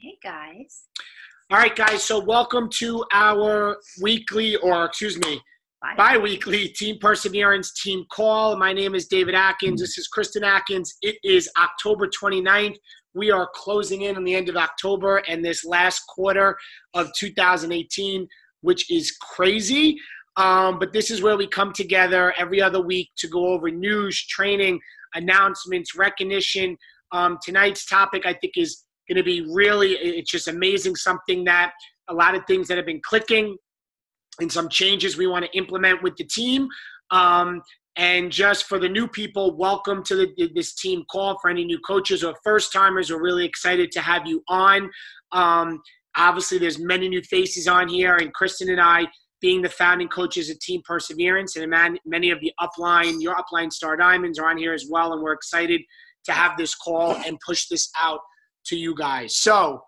Hey guys. All right, guys. So welcome to our bi-weekly Team Perseverance Team Call. My name is David Atkins. This is Kristen Atkins. It is October 29th. We are closing in on the end of October and this last quarter of 2018, which is crazy. But this is where we come together every other week to go over news, training, announcements, recognition. Tonight's topic, I think, is going to be it's just amazing, something that a lot of things that have been clicking and some changes we want to implement with the team. And just for the new people, welcome to this team call. For any new coaches or first-timers, we're really excited to have you on. Obviously, there's many new faces on here, and Kristen and I, being the founding coaches of Team Perseverance, and many of your upline Star Diamonds are on here as well, and we're excited to have this call and push this out to you guys. So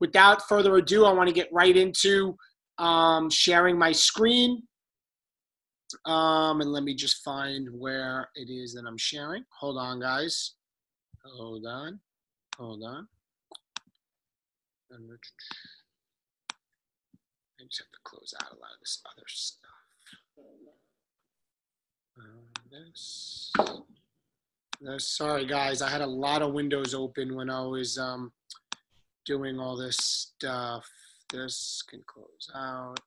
without further ado, I want to get right into sharing my screen. And let me just find where it is that I'm sharing. Hold on, guys. Hold on. I just have to close out a lot of this other stuff. Sorry, guys. I had a lot of windows open when I was doing all this stuff. This can close out.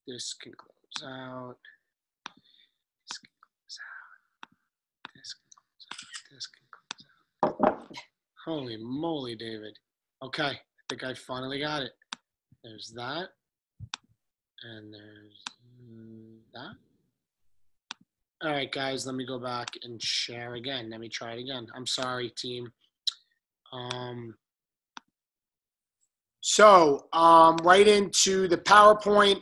This can close out. This can close out. This can close out. This can close out. Holy moly, David. Okay, I think I finally got it. There's that. And there's that. All right, guys, let me go back and share again. Let me try it again. I'm sorry, team. Right into the PowerPoint.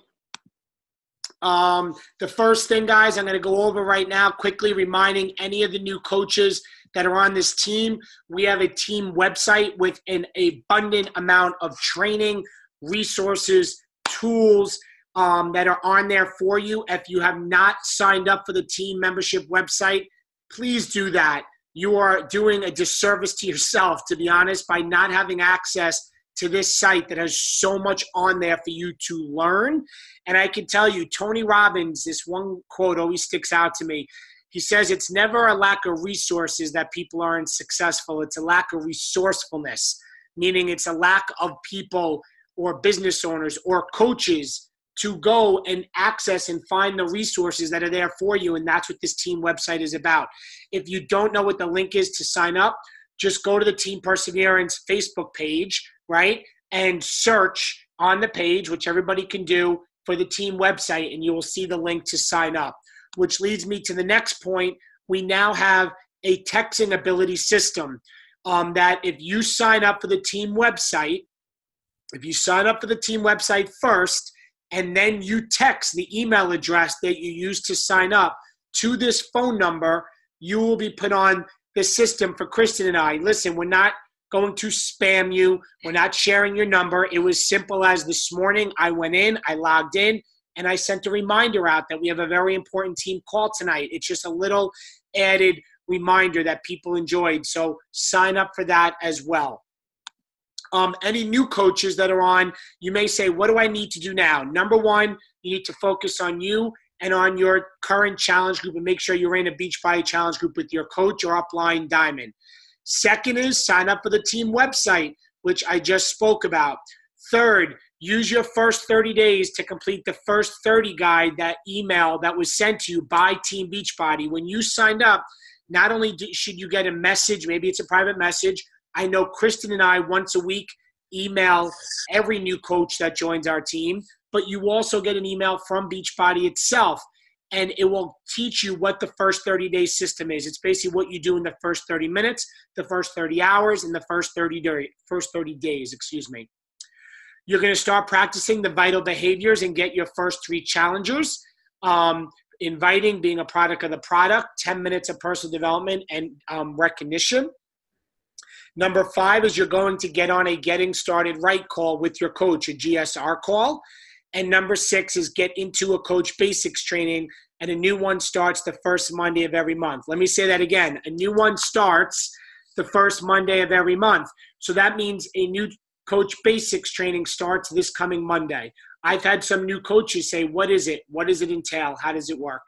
The first thing, guys, I'm going to go over right now, quickly reminding any of the new coaches that are on this team, we have a team website with an abundant amount of training, resources, tools, that are on there for you. If you have not signed up for the team membership website, please do that. You are doing a disservice to yourself, to be honest, by not having access to this site that has so much on there for you to learn. And I can tell you, Tony Robbins, this one quote always sticks out to me. He says, it's never a lack of resources that people aren't successful. It's a lack of resourcefulness, meaning it's a lack of people or business owners or coaches to go and access and find the resources that are there for you. And that's what this team website is about. If you don't know what the link is to sign up, just go to the Team Perseverance Facebook page, right? And search on the page, which everybody can do, for the team website, and you will see the link to sign up. Which leads me to the next point. We now have a texting ability system that if you sign up for the team website, first, and then you text the email address that you used to sign up to this phone number, you will be put on the system for Kristen and I. Listen, we're not going to spam you. We're not sharing your number. It was simple as this morning. I went in, I logged in, and I sent a reminder out that we have a very important team call tonight. It's just a little added reminder that people enjoyed. So sign up for that as well. Any new coaches that are on, you may say, what do I need to do now? Number one, you need to focus on you and on your current challenge group and make sure you're in a Beachbody challenge group with your coach or upline diamond. Second is sign up for the team website, which I just spoke about. Third, use your first 30 days to complete the first 30 guide, that email that was sent to you by Team Beachbody. When you signed up, not only should you get a message, maybe it's a private message. I know Kristen and I once a week email every new coach that joins our team, but you also get an email from Beachbody itself, and it will teach you what the first 30-day system is. It's basically what you do in the first 30 minutes, the first 30 hours, and the first 30 days. You're going to start practicing the vital behaviors and get your first 3 challengers. Inviting, being a product of the product, 10 minutes of personal development and recognition. Number 5 is you're going to get on a getting started right call with your coach, a GSR call. And number 6 is get into a coach basics training, and a new one starts the first Monday of every month. Let me say that again. A new one starts the first Monday of every month. So that means a new Coach Basics training starts this coming Monday. I've had some new coaches say, what is it? What does it entail? How does it work?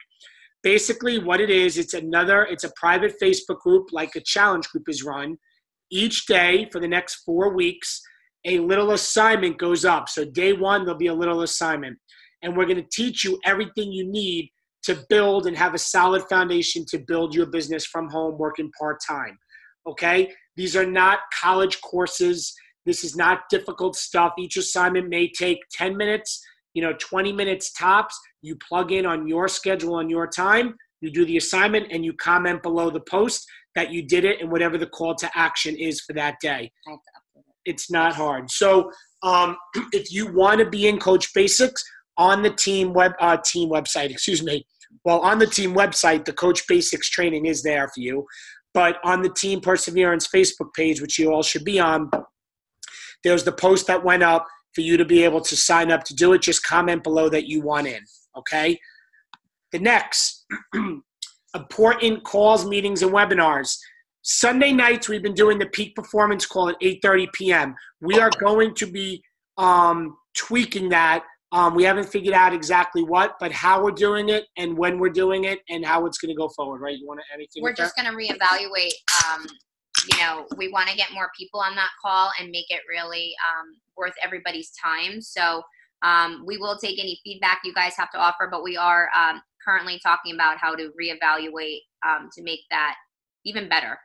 Basically what it is, it's a private Facebook group like a challenge group is run. Each day for the next 4 weeks, a little assignment goes up. So day one, there'll be a little assignment. And we're going to teach you everything you need to build and have a solid foundation to build your business from home working part-time. Okay? These are not college courses. This is not difficult stuff. Each assignment may take 10 minutes, 20 minutes tops. You plug in on your schedule, on your time. You do the assignment and you comment below the post that you did it and whatever the call to action is for that day. It's not hard. So if you want to be in Coach Basics on the team website, on the team website, the Coach Basics training is there for you. But on the Team Perseverance Facebook page, which you all should be on, there's the post that went up for you to be able to sign up to do it. Just comment below that you want in, okay? The next, important calls, meetings, and webinars. Sunday nights, we've been doing the peak performance call at 8:30 p.m. We are going to be tweaking that. We haven't figured out exactly what, but how we're doing it and when we're doing it and how it's going to go forward, right? You want to add anything? We're just going to reevaluate. We want to get more people on that call and make it really worth everybody's time. So we will take any feedback you guys have to offer, but we are currently talking about how to reevaluate to make that even better.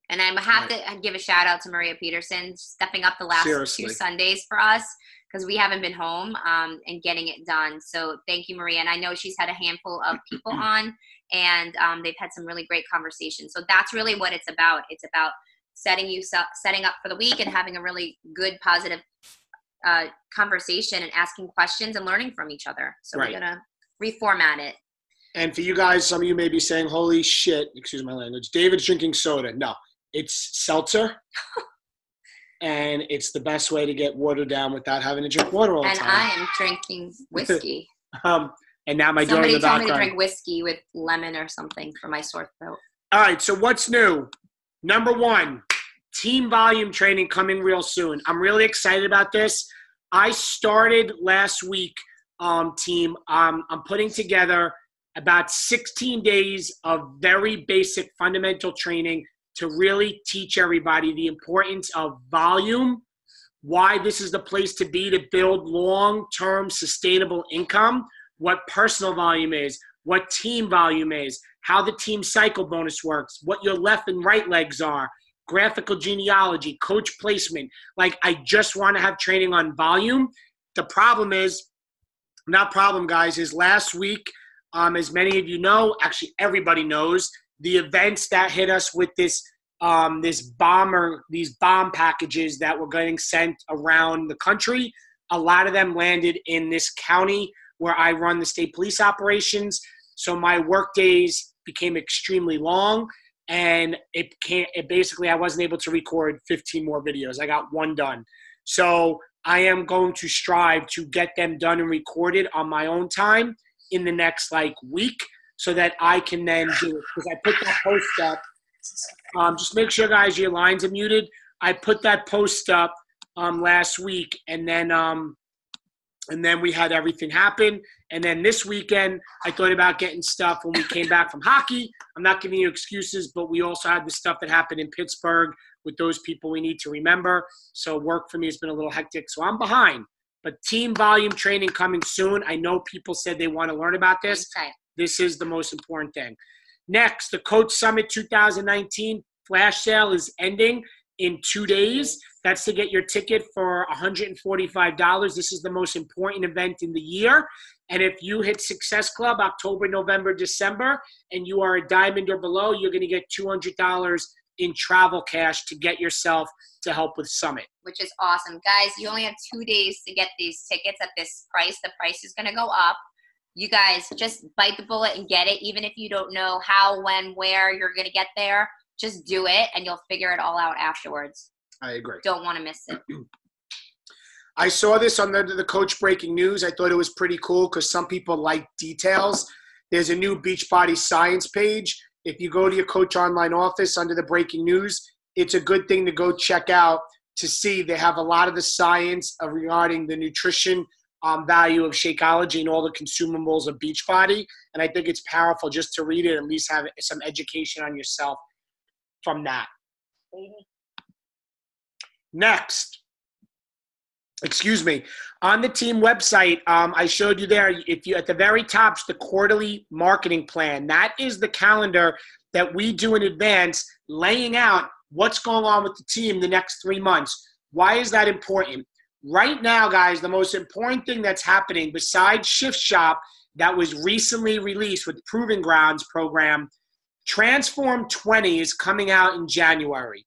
And I have to give a shout out to Maria Peterson stepping up the last 2 Sundays for us because we haven't been home and getting it done. So thank you, Maria. And I know she's had a handful of people on and they've had some really great conversations. So that's really what it's about. It's about setting up for the week and having a really good, positive conversation and asking questions and learning from each other. So we're going to reformat it. And for you guys, some of you may be saying, holy shit, excuse my language, David's drinking soda. No, it's seltzer. And it's the best way to get water down without having to drink water all the time. And I am drinking whiskey. And now my daughter in the background. Somebody told me to drink whiskey with lemon or something for my sore throat. All right, so what's new? Number 1, team volume training coming real soon. I'm really excited about this. I started last week, team. I'm putting together about 16 days of very basic fundamental training to really teach everybody the importance of volume, why this is the place to be to build long-term sustainable income, what personal volume is, what team volume is, how the team cycle bonus works, what your left and right legs are, graphical genealogy, coach placement. Like, I just want to have training on volume. The problem is, is last week, as many of you know, actually everybody knows, the events that hit us with these bomb packages that were getting sent around the country, a lot of them landed in this county where I run the state police operations. So my work days became extremely long, and basically I wasn't able to record 15 more videos. I got 1 done. So I am going to strive to get them done and recorded on my own time in the next week so that I can then do it. Because I put that post up. Just make sure, guys, your lines are muted. I put that post up last week, and then we had everything happen. And then this weekend, I thought about getting stuff when we came back from hockey. I'm not giving you excuses, but we also had the stuff that happened in Pittsburgh with those people we need to remember. So work for me has been a little hectic, so I'm behind. But team volume training coming soon. I know people said they want to learn about this. Okay. This is the most important thing. Next, the Coach Summit 2019 flash sale is ending in 2 days. That's to get your ticket for $145. This is the most important event in the year. And if you hit Success Club October, November, December, and you are a diamond or below, you're going to get $200 in travel cash to get yourself to help with Summit. Which is awesome. Guys, you only have 2 days to get these tickets at this price. The price is going to go up. You guys just bite the bullet and get it. Even if you don't know how, when, where you're going to get there, just do it and you'll figure it all out afterwards. I agree. Don't want to miss it. I saw this on the Coach Breaking News. I thought it was pretty cool because some people like details. There's a new Beachbody Science page. If you go to your Coach Online office under the Breaking News, it's a good thing to go check out to see. They have a lot of the science regarding the nutrition value of Shakeology and all the consumables of Beachbody. And I think it's powerful just to read it, at least have some education on yourself from that. Next, excuse me, on the team website, I showed you there, if you at the very top, the quarterly marketing plan. That is the calendar that we do in advance, laying out what's going on with the team the next 3 months. Why is that important? Right now, guys, the most important thing that's happening besides Shift Shop that was recently released with Proving Grounds program, Transform 20 is coming out in January.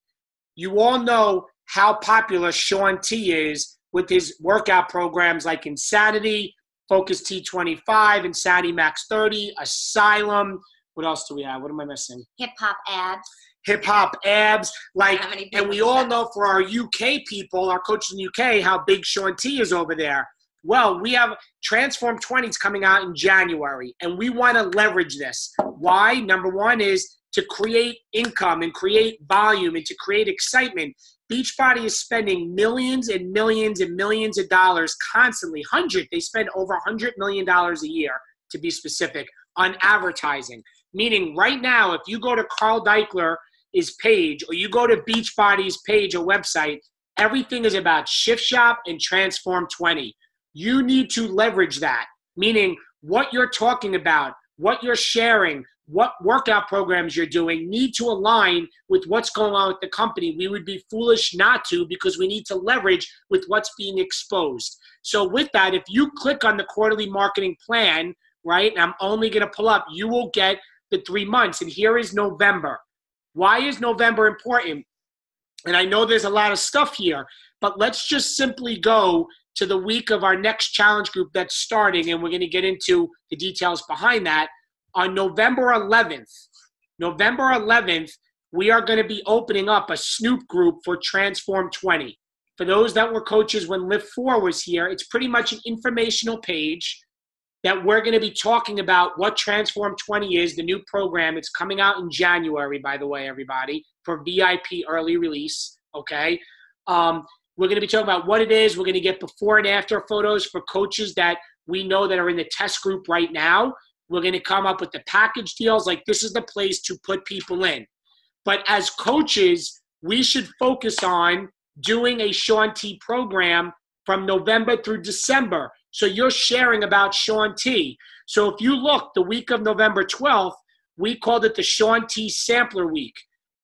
You all know how popular Shaun T is with his workout programs like Insanity, Focus T25, Insanity Max 30, Asylum. What else do we have? What am I missing? Hip Hop Abs. Hip Hop Abs. Like, and we all know for our UK people, our coaches in the UK, how big Shaun T is over there. Well, we have Transform 20 is coming out in January, and we want to leverage this. Why? Number one is to create income and create volume and to create excitement. Beachbody is spending millions and millions and millions of dollars constantly, they spend over $100 million a year, to be specific, on advertising. Meaning right now, if you go to Carl Deichler's page or you go to Beachbody's page or website, everything is about Shift Shop and Transform 20. You need to leverage that, meaning what you're talking about, what you're sharing, what workout programs you're doing need to align with what's going on with the company. We would be foolish not to, because we need to leverage with what's being exposed. So with that, if you click on the quarterly marketing plan, right, and I'm only going to pull up, you will get the 3 months. And here is November. Why is November important? And I know there's a lot of stuff here, but let's just simply go to the week of our next challenge group that's starting, and we're going to get into the details behind that. On November 11th, we are going to be opening up a Snoop group for Transform 20. For those that were coaches when Lift 4 was here, it's pretty much an informational page that we're going to be talking about what Transform 20 is, the new program. It's coming out in January, by the way, everybody, for VIP early release, okay? We're going to be talking about what it is. We're going to get before and after photos for coaches that we know that are in the test group right now. We're going to come up with the package deals. Like, this is the place to put people in. But as coaches, we should focus on doing a Shaun T program from November through December. So you're sharing about Shaun T. So if you look, the week of November 12th, we called it the Shaun T Sampler Week,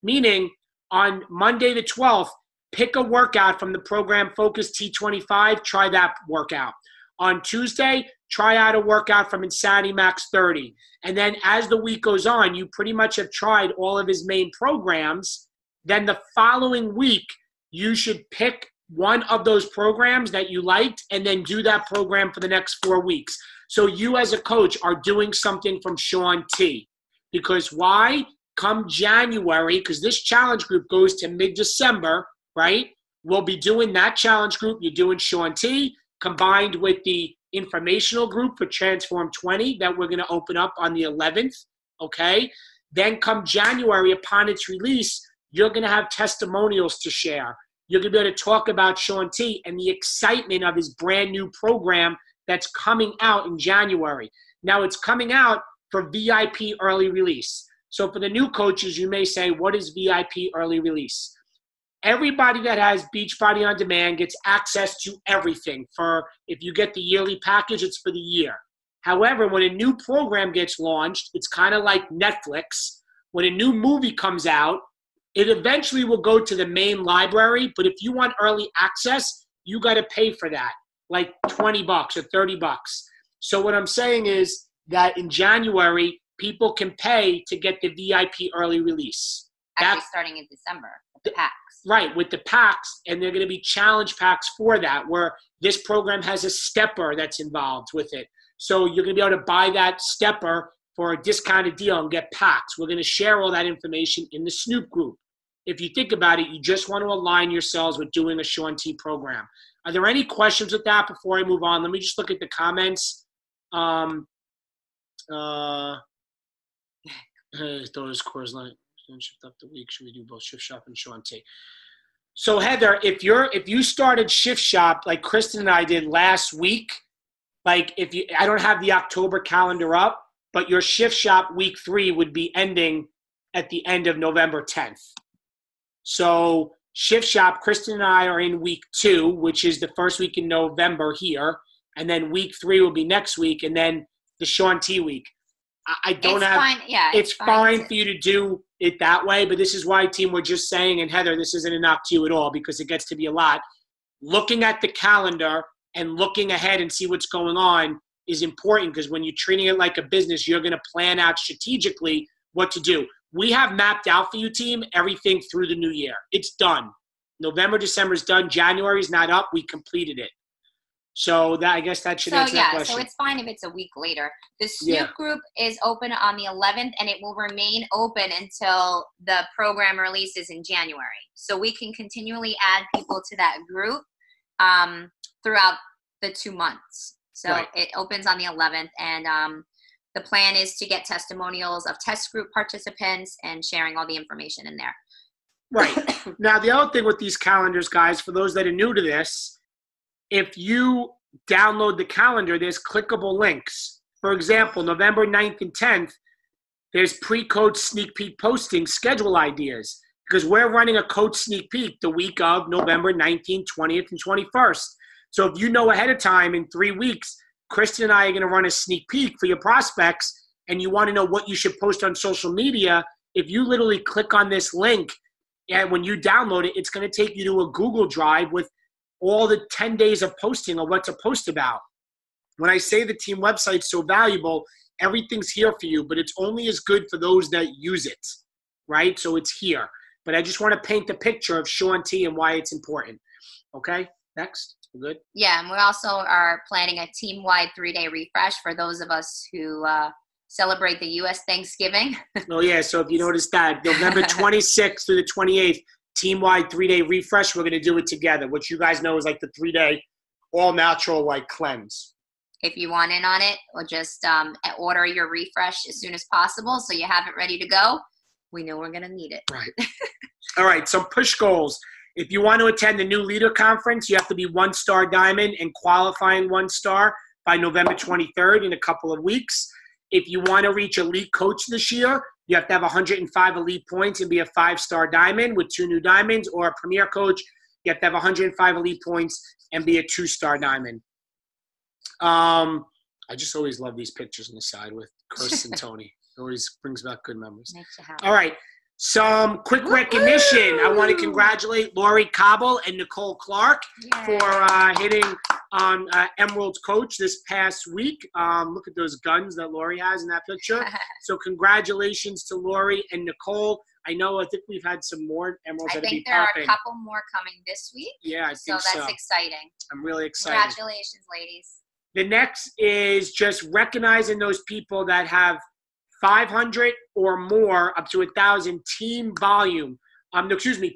meaning on Monday the 12th, pick a workout from the program Focus T25, try that workout. On Tuesday, try out a workout from Insanity Max 30. And then as the week goes on, you pretty much have tried all of his main programs. Then the following week, you should pick one of those programs that you liked and then do that program for the next 4 weeks. So you as a coach are doing something from Shaun T. Because why? Come January, because this challenge group goes to mid-December, right? We'll be doing that challenge group. You're doing Shaun T combined with the informational group for Transform 20 that we're going to open up on the 11th, okay? Then come January, upon its release, you're going to have testimonials to share. You're going to be able to talk about Shaun T and the excitement of his brand new program that's coming out in January. Now, it's coming out for VIP early release. So for the new coaches, you may say, what is VIP early release? Everybody that has Beachbody On Demand gets access to everything. For if you get the yearly package, it's for the year. However, when a new program gets launched, it's kind of like Netflix. When a new movie comes out, it eventually will go to the main library. But if you want early access, you got to pay for that, like $20 or $30. So what I'm saying is that in January, people can pay to get the VIP early release. Actually, starting in December, with the packs. Right, with the packs, and they're going to be challenge packs for that, where this program has a stepper that's involved with it. So you're going to be able to buy that stepper for a discounted deal and get packs. We're going to share all that information in the Snoop group. If you think about it, you just want to align yourselves with doing a Shaun T program. Are there any questions with that before I move on? Let me just look at the comments. Those Coors Light. shift up the week. Should we do both Shift Shop and Sean T? So Heather, if you started Shift Shop like Kristen and I did last week, like I don't have the October calendar up, but your Shift Shop week 3 would be ending at the end of November 10th. So Shift Shop, Kristen and I are in week 2, which is the first week in November here, and then week 3 will be next week, and then the Sean T week. I don't it's have. Fine. Yeah, it's fine for you to do it that way, but this is why, team, we're just saying, and Heather, this isn't a knock to you at all because it gets to be a lot. Looking at the calendar and looking ahead and see what's going on is important because when you're treating it like a business, you're going to plan out strategically what to do. We have mapped out for you, team, everything through the new year. It's done. November, December is done. January is not up. We completed it. So I guess that should answer that question. So it's fine if it's a week later. The Snoop group is open on the 11th, and it will remain open until the program releases in January. So we can continually add people to that group throughout the 2 months. So It opens on the 11th, and the plan is to get testimonials of test group participants and sharing all the information in there. Right. Now, the other thing with these calendars, guys, for those that are new to this, if you download the calendar, there's clickable links. For example, November 9th and 10th, there's pre-coach sneak peek posting schedule ideas because we're running a coach sneak peek the week of November 19th, 20th, and 21st. So if you know ahead of time in 3 weeks, Kristen and I are going to run a sneak peek for your prospects and you want to know what you should post on social media, if you literally click on this link and when you download it, it's going to take you to a Google Drive with all the 10 days of posting of what to post about. When I say the team website's so valuable, everything's here for you, but it's only as good for those that use it, right? So it's here. But I just want to paint the picture of Sean T and why it's important. Okay, next. We're good? Yeah, and we also are planning a team-wide 3-day refresh for those of us who celebrate the U.S. Thanksgiving. Oh, yeah, so if you noticed that, November 26th through the 28th, team-wide 3-day refresh. We're going to do it together, which you guys know is like the 3-day all-natural like cleanse. If you want in on it, or just order your refresh as soon as possible so you have it ready to go. We know we're going to need it. Right. All right, some push goals. If you want to attend the New Leader Conference, you have to be 1-star diamond and qualifying 1-star by November 23rd in a couple of weeks. If you want to reach elite coach this year, you have to have 105 elite points and be a 5-star diamond with 2 new diamonds, or a premier coach, you have to have 105 elite points and be a 2-star diamond. I just always love these pictures on the side with Chris and Tony. It always brings back good memories. Makes you happy. All right. Some quick recognition. I want to congratulate Lori Cobble and Nicole Clark for hitting on Emerald's coach this past week. Look at those guns that Lori has in that picture. So congratulations to Lori and Nicole. I think we've had some more Emeralds that be popping. I think there are a couple more coming this week. Yeah, I think so. So that's exciting. I'm really excited. Congratulations, ladies. The next is just recognizing those people that have 500 or more up to 1,000 team volume,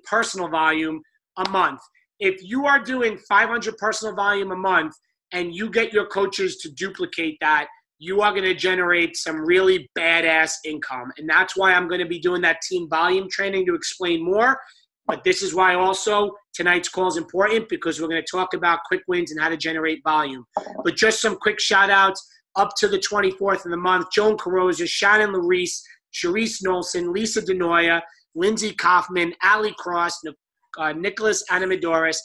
personal volume a month. If you are doing 500 personal volume a month and you get your coaches to duplicate that, you are going to generate some really badass income. And that's why I'm going to be doing that team volume training to explain more. But this is why also tonight's call is important because we're going to talk about quick wins and how to generate volume. But just some quick shout outs. Up to the 24th of the month, Joan Carosa, Shannon Larice, Sharice Nolson, Lisa Denoya, Lindsay Kaufman, Ali Cross, Nicholas Anamidoris,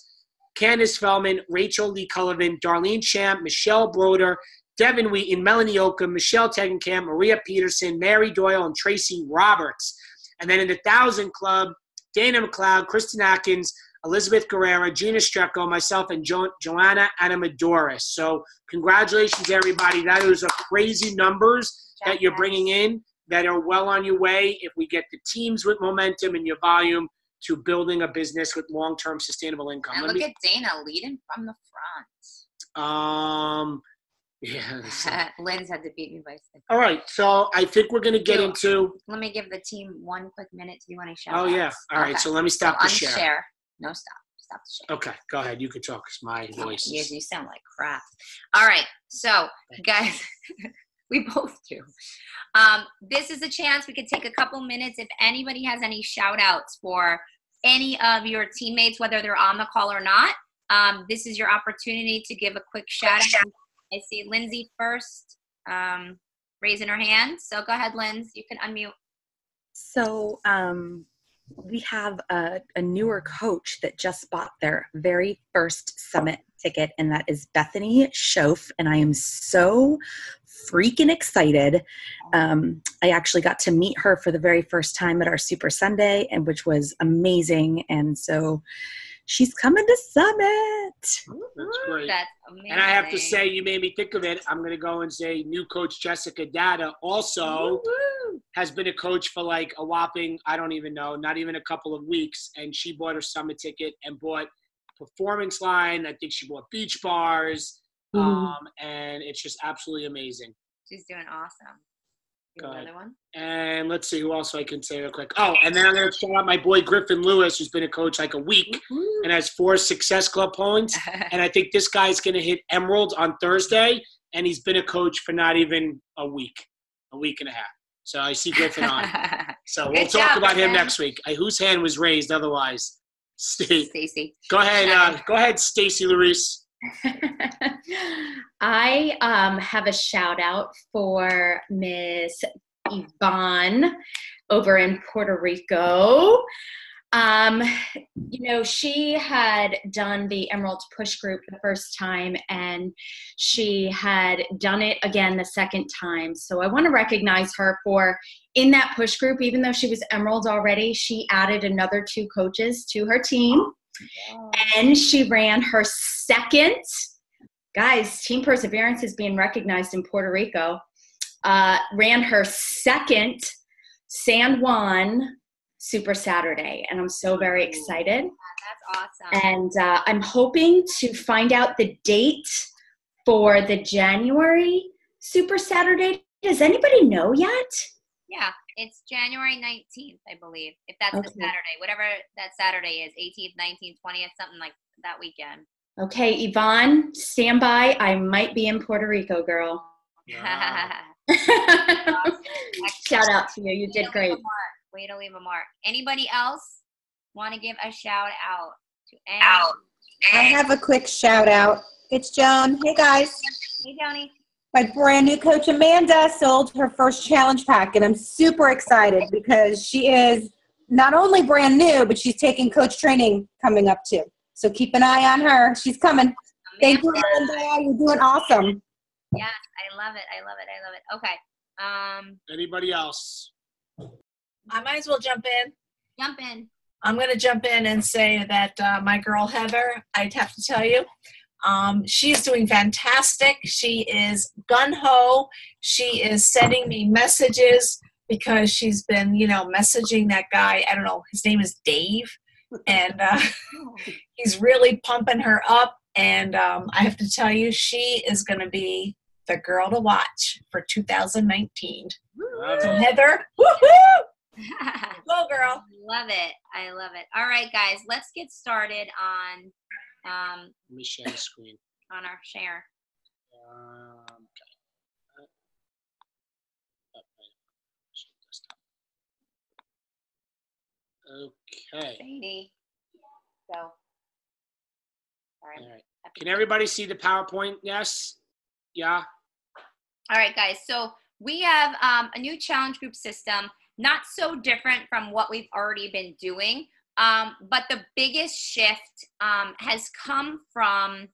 Candace Feldman, Rachel Lee Cullivan, Darlene Champ, Michelle Broder, Devin Wheaton, Melanie Oakham, Michelle Tegenkamp, Maria Peterson, Mary Doyle, and Tracy Roberts. And then in the 1,000 Club, Dana McLeod, Kristen Atkins, Elizabeth Guerrera, Gina Strecco, myself, and Joanna Anamadoris. So congratulations, everybody. That is a crazy numbers that you're bringing in that are well on your way if we get the teams with momentum and your volume to building a business with long-term sustainable income. And look at Dana leading from the front. Yeah. Lynn's had to beat me by 6. All right, so I think we're going to get into. Let me give the team one quick minute to do any shout outs. Oh, yeah. All right, so let me stop the share. No, stop. Stop the share. Okay, go ahead. You can talk because my voice You sound like crap. All right, so, guys, We both do. This is a chance we could take a couple minutes. If anybody has any shout outs for any of your teammates, whether they're on the call or not, this is your opportunity to give a quick shout out. I see Lindsay first, raising her hand. So go ahead, Linz. You can unmute. So we have a newer coach that just bought their very first summit ticket, and that is Bethany Schoaf, and I am so freaking excited. I actually got to meet her for the very first time at our Super Sunday, and which was amazing. And so she's coming to Summit. That's great. That's amazing. And I have to say, you made me think of it. I'm going to go and say new coach Jessica Data also has been a coach for like a whopping, I don't even know, not even a couple of weeks. And she bought her Summit ticket and bought Performance Line. I think she bought Beach Bars. And it's just absolutely amazing. She's doing awesome. Another one? And let's see who else I can say real quick. Oh, and then I'm going to shout out my boy Griffin Lewis, who's been a coach like a week and has 4 Success Club points. And I think this guy's going to hit Emerald on Thursday. And he's been a coach for not even a week and a half. So I see Griffin on. So we'll talk about him next week. Whose hand was raised otherwise? Stacy. Go ahead, Stacy Larice. I have a shout out for Miss Yvonne over in Puerto Rico. She had done the Emerald Push Group the first time, and she had done it again the second time. So I want to recognize her for in that push group, even though she was Emerald already, she added another 2 coaches to her team. And she ran her second, guys, Team Perseverance is being recognized in Puerto Rico, ran her second San Juan Super Saturday. And I'm so very excited. That's awesome. And I'm hoping to find out the date for the January Super Saturday. Does anybody know yet? Yeah, it's January 19th, I believe, if that's the Saturday, whatever that Saturday is, 18th, 19th, 20th, something like that weekend. Okay, Yvonne, stand by. I might be in Puerto Rico, girl. Wow. Shout out to you. You did great. Way to leave a mark. Anybody else want to give a shout out to any? I have a quick shout out. It's Joan. Hey, guys. Hey, Johnny. My brand new coach, Amanda, sold her first challenge pack, and I'm super excited because she is not only brand new, but she's taking coach training coming up too. So keep an eye on her. She's coming. Amanda. Thank you, Amanda. You're doing awesome. Yes, I love it. Okay. Anybody else? I might as well jump in. Jump in. I'm going to jump in and say that my girl Heather, I'd have to tell you, she is doing fantastic. She is gung-ho. She is sending me messages because she's been, messaging that guy. I don't know. His name is Dave. And he's really pumping her up. And I have to tell you, she is going to be the girl to watch for 2019. So Heather, woohoo! Go, girl. I love it. All right, guys, let's get started on Let me share the screen. On our share. Okay. Sadie. So. Sorry. All right. Can everybody see the PowerPoint? Yes? Yeah? All right, guys. So we have a new challenge group system, not so different from what we've already been doing. But the biggest shift has come from,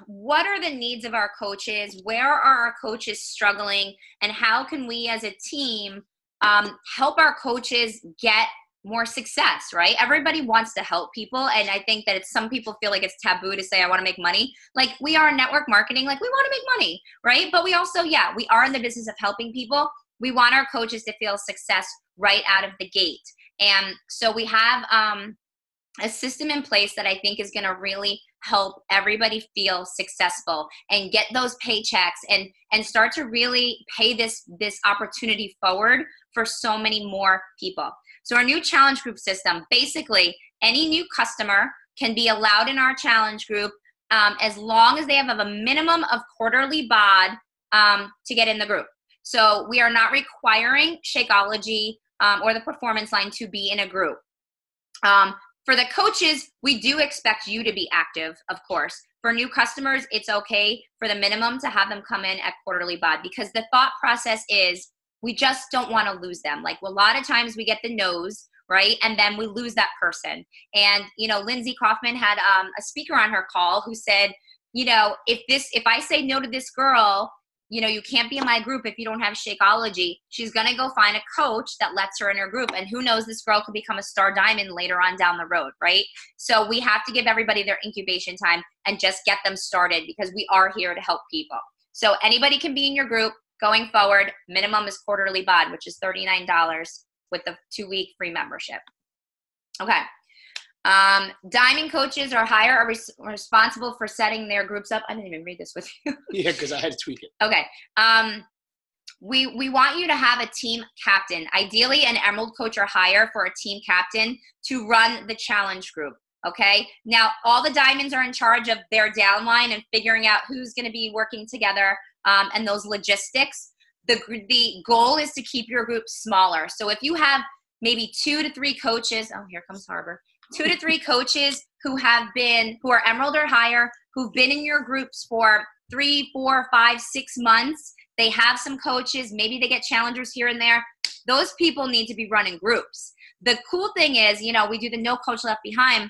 what are the needs of our coaches? Where are our coaches struggling? And how can we as a team help our coaches get more success, right? Everybody wants to help people. And I think that some people feel like it's taboo to say, I want to make money. Like we are in network marketing, like we want to make money, right? But we also, we are in the business of helping people. We want our coaches to feel success right out of the gate. And so we have a system in place that I think is going to really help everybody feel successful and get those paychecks and start to really pay this opportunity forward for so many more people. So our new challenge group system, basically any new customer can be allowed in our challenge group as long as they have a minimum of quarterly BOD to get in the group. So we are not requiring Shakeology or the Performance Line to be in a group. For the coaches, we do expect you to be active, of course. For new customers, it's okay for the minimum to have them come in at quarterly bod, because the thought process is we just don't want to lose them. Like, a lot of times we get the no's, right? And then we lose that person. And, you know, Lindsay Kaufman had a speaker on her call who said, you know, if I say no to this girl, you know, you can't be in my group if you don't have Shakeology, she's going to go find a coach that lets her in her group. And who knows, this girl could become a star diamond later on down the road, right? So we have to give everybody their incubation time and just get them started, because we are here to help people. So anybody can be in your group going forward. Minimum is quarterly bod, which is $39 with the 2-week free membership. Okay. Diamond coaches or higher are responsible for setting their groups up. I didn't even read this with you. Yeah, because I had to tweak it. Okay. We want you to have a team captain, ideally an Emerald coach or higher for a team captain to run the challenge group. Okay. Now, all the diamonds are in charge of their downline and figuring out who's going to be working together and those logistics. The goal is to keep your group smaller. So if you have maybe 2 to 3 coaches, oh, here comes Harbor. 2 to 3 coaches who are Emerald or higher, who've been in your groups for 3, 4, 5, 6 months. They have some coaches. Maybe they get challengers here and there. Those people need to be running groups. The cool thing is, you know, we do the No Coach Left Behind.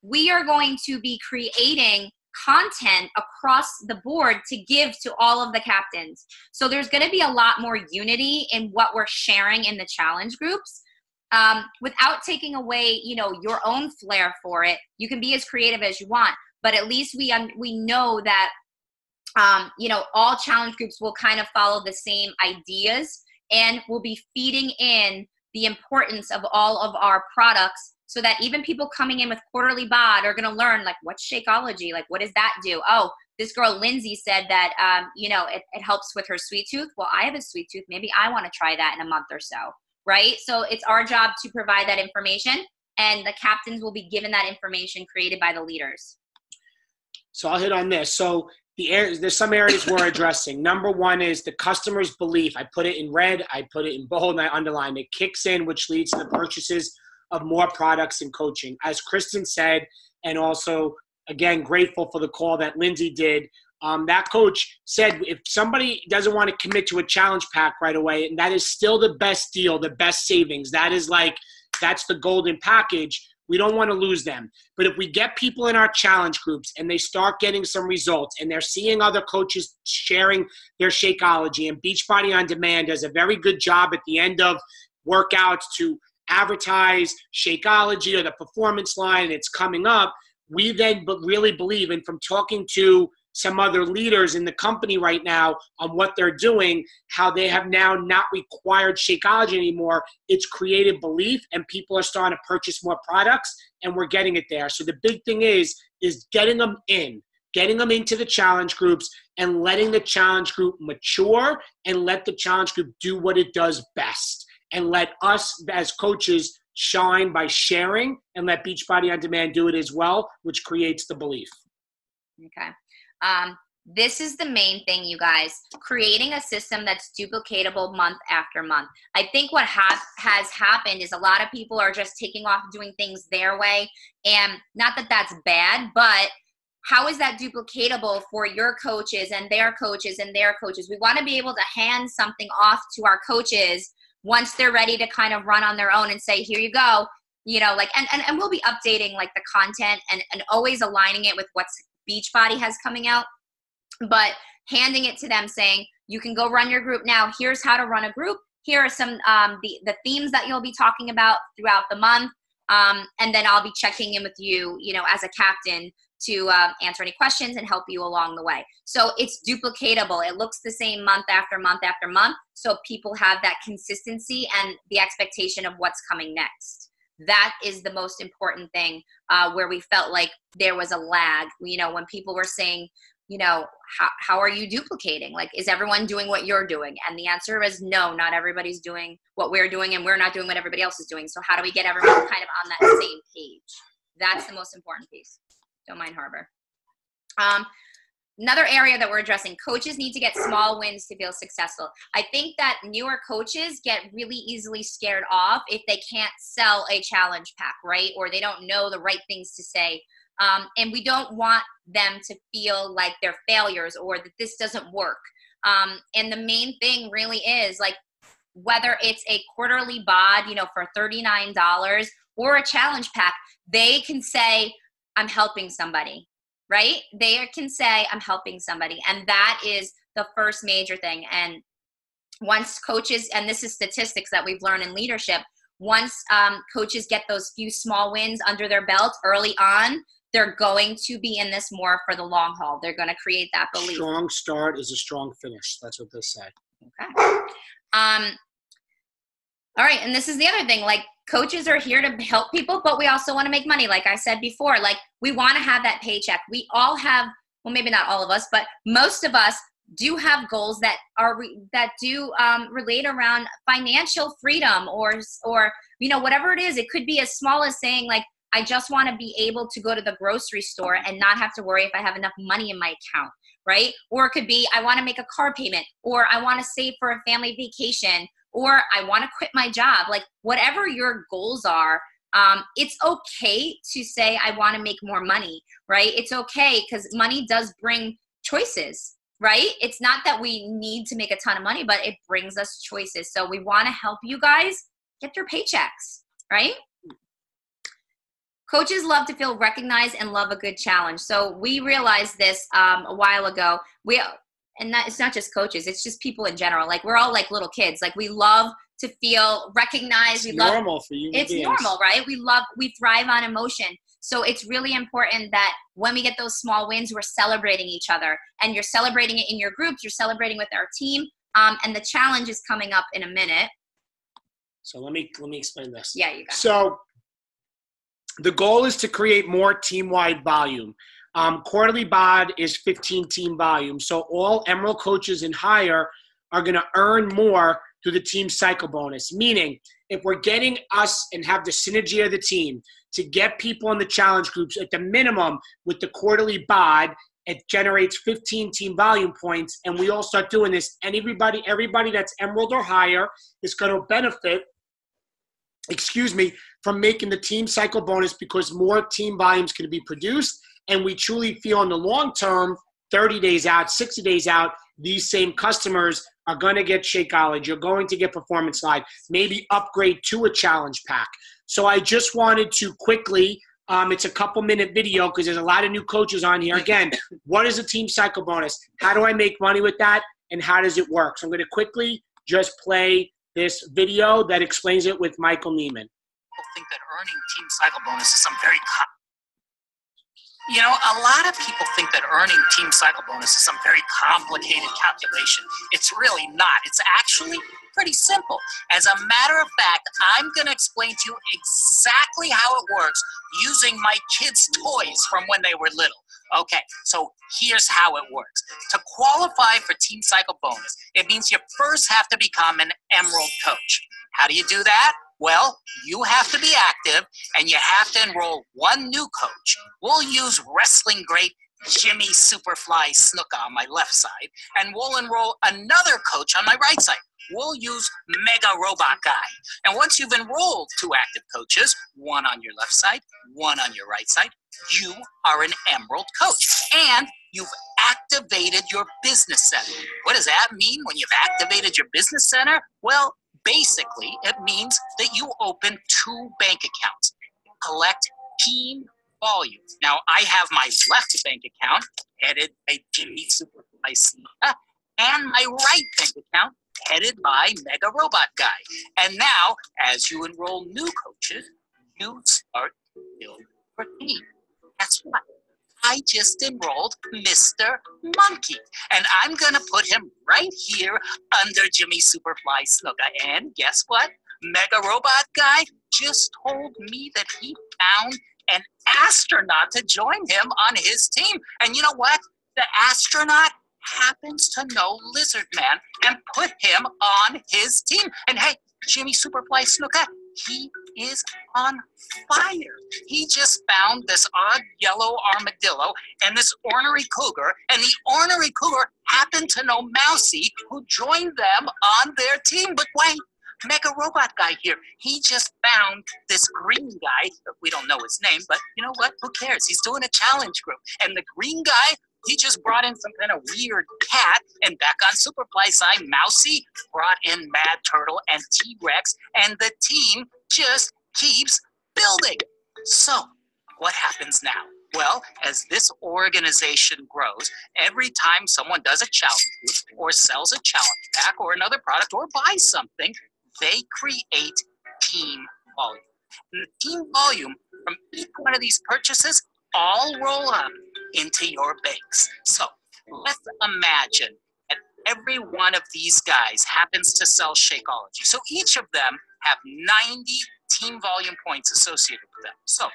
We are going to be creating content across the board to give to all of the captains. So there's going to be a lot more unity in what we're sharing in the challenge groups. Without taking away, you know, your own flair for it. You can be as creative as you want, but at least we know that, you know, all challenge groups will kind of follow the same ideas, and we'll be feeding in the importance of all of our products, so that even people coming in with quarterly bod are going to learn, like, what's Shakeology? Like, what does that do? Oh, this girl Lindsay said that, you know, it helps with her sweet tooth. Well, I have a sweet tooth. Maybe I want to try that in a month or so. Right? So it's our job to provide that information, and the captains will be given that information created by the leaders. So I'll hit on this. So there's some areas we're addressing. Number one is the customer's belief. I put it in red, I put it in bold, and I underlined it. Kicks in, which leads to the purchases of more products and coaching. As Kristen said, and also, again, grateful for the call that Lindsay did. That coach said if somebody doesn't want to commit to a challenge pack right away, and that is still the best deal, the best savings, that's the golden package, we don't want to lose them. But if we get people in our challenge groups and they start getting some results and they're seeing other coaches sharing their Shakeology, and Beachbody On Demand does a very good job at the end of workouts to advertise Shakeology or the Performance Line, and it's coming up, we then really believe, and from talking to some other leaders in the company right now on what they're doing, how they have now not required Shakeology anymore. It's created belief, and people are starting to purchase more products, and we're getting it there. So the big thing is getting them into the challenge groups and letting the challenge group mature and let the challenge group do what it does best, and let us as coaches shine by sharing, and let Beachbody On Demand do it as well, which creates the belief. Okay. This is the main thing, you guys, creating a system that's duplicatable month after month. I think what has happened is a lot of people are just taking off doing things their way, and not that that's bad, but how is that duplicatable for your coaches and their coaches and their coaches? We want to be able to hand something off to our coaches once they're ready to kind of run on their own and say, here you go, you know, like, and we'll be updating like the content and always aligning it with what's Beachbody has coming out, but handing it to them saying, you can go run your group now. Here's how to run a group. Here are some, the themes that you'll be talking about throughout the month. And then I'll be checking in with you, you know, as a captain to answer any questions and help you along the way. So it's duplicatable. It looks the same month after month after month. So people have that consistency and the expectation of what's coming next. That is the most important thing, where we felt like there was a lag, you know, when people were saying, you know, how are you duplicating? Like, is everyone doing what you're doing? And the answer is no, not everybody's doing what we're doing, and we're not doing what everybody else is doing. So how do we get everyone kind of on that same page? That's the most important piece. Don't mind Harbor. another area that we're addressing, coaches need to get small wins to feel successful. I think that newer coaches get really easily scared off if they can't sell a challenge pack, right? Or they don't know the right things to say. And we don't want them to feel like they're failures or that this doesn't work. And the main thing really is like, whether it's a quarterly bod, for $39 or a challenge pack, they can say, I'm helping somebody. Right? They can say, I'm helping somebody. And that is the first major thing. And once coaches, and this is statistics that we've learned in leadership, once coaches get those few small wins under their belt early on, they're going to be in this more for the long haul. They're going to create that belief. Strong start is a strong finish. That's what they say. Okay. All right. And this is the other thing, like coaches are here to help people, but we also want to make money. Like I said before, like we want to have that paycheck. We all have, well, maybe not all of us, but most of us do have goals that are, that do relate around financial freedom or, whatever it is. It could be as small as saying like, I just want to be able to go to the grocery store and not have to worry if I have enough money in my account, right? Or it could be, I want to make a car payment, or I want to save for a family vacation, or I want to quit my job. Like whatever your goals are, it's okay to say, I want to make more money, right? It's okay because money does bring choices, right? It's not that we need to make a ton of money, but it brings us choices. So we want to help you guys get your paychecks, right? Coaches love to feel recognized and love a good challenge. So we realized this a while ago. It's not just coaches, it's just people in general. Like we're all like little kids. Like we love to feel recognized. It's normal for you. It's normal, right? We thrive on emotion. So it's really important that when we get those small wins, we're celebrating each other, and you're celebrating it in your groups. You're celebrating with our team. And the challenge is coming up in a minute. So let me explain this. Yeah, you got it. So the goal is to create more team-wide volume. Quarterly bod is 15 team volume. So all Emerald coaches and higher are going to earn more through the team cycle bonus. Meaning, if we're getting us and have the synergy of the team to get people in the challenge groups at the minimum with the quarterly bod, it generates 15 team volume points. And we all start doing this. And everybody that's Emerald or higher is going to benefit, from making the team cycle bonus because more team volumes can be produced. And we truly feel in the long term, 30 days out, 60 days out, these same customers are going to get Shakeology. You're going to get Performance Slide, maybe upgrade to a challenge pack. So I just wanted to quickly, it's a couple-minute video because there's a lot of new coaches on here. Again, what is a team cycle bonus? How do I make money with that? And how does it work? So I'm going to quickly just play this video that explains it with Michael Neiman. People think that earning team cycle bonus is some very a lot of people think that earning team cycle bonus is some very complicated calculation. It's really not. It's actually pretty simple. As a matter of fact, I'm going to explain to you exactly how it works using my kids' toys from when they were little. Okay, so here's how it works. To qualify for team cycle bonus, it means you first have to become an Emerald coach. How do you do that? Well, you have to be active, and you have to enroll one new coach. We'll use wrestling great Jimmy Superfly Snuka on my left side, and we'll enroll another coach on my right side. We'll use Mega Robot Guy. And once you've enrolled 2 active coaches, one on your left side, one on your right side, you are an Emerald coach. And you've activated your business center. What does that mean when you've activated your business center? Well, basically, it means that you open 2 bank accounts, collect team volume. Now, I have my left bank account headed by Jimmy Superfly Snuka, and my right bank account headed by Mega Robot Guy. And now, as you enroll new coaches, you start to build your team. Guess what? I just enrolled Mr. Monkey, and I'm going to put him right here under Jimmy Superfly Snuka. And guess what? Mega Robot Guy just told me that he found an astronaut to join him on his team. And you know what? The astronaut happens to know Lizard Man and put him on his team. And hey, Jimmy Superfly Snuka, He is on fire. He just found this odd yellow armadillo and this ornery cougar, and the ornery cougar happened to know Mousy, who joined them on their team. But wait, Mega Robot Guy here, he just found this green guy. We don't know his name, but you know what? Who cares? He's doing a challenge group. And the green guy, he just brought in some kind of weird cat. And back on Superfly side, Mousy brought in Mad Turtle and T-Rex. And the team just keeps building. So, what happens now? Well, as this organization grows, every time someone does a challenge group or sells a challenge pack or another product or buys something, they create team volume. And the team volume from each one of these purchases all roll up into your banks. So let's imagine that every one of these guys happens to sell Shakeology. So each of them have 90 team volume points associated with them. So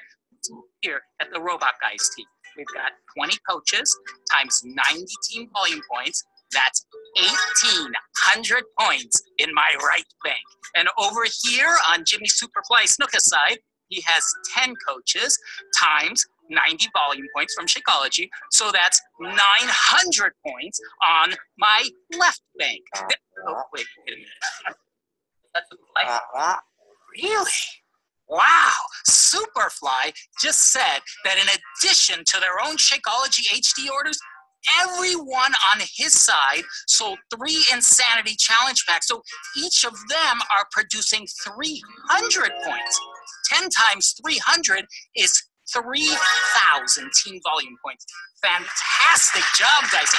here at the Robot Guys team, we've got 20 coaches times 90 team volume points. That's 1,800 points in my right bank. And over here on Jimmy Superfly Snuka's side, he has 10 coaches times 90 volume points from Shakeology. So that's 900 points on my left bank. Oh, wait a minute. That's a really? Wow, Superfly just said that in addition to their own Shakeology HD orders, everyone on his side sold 3 Insanity Challenge packs. So each of them are producing 300 points. 10 times 300 is 3,000 team volume points. Fantastic job, guys.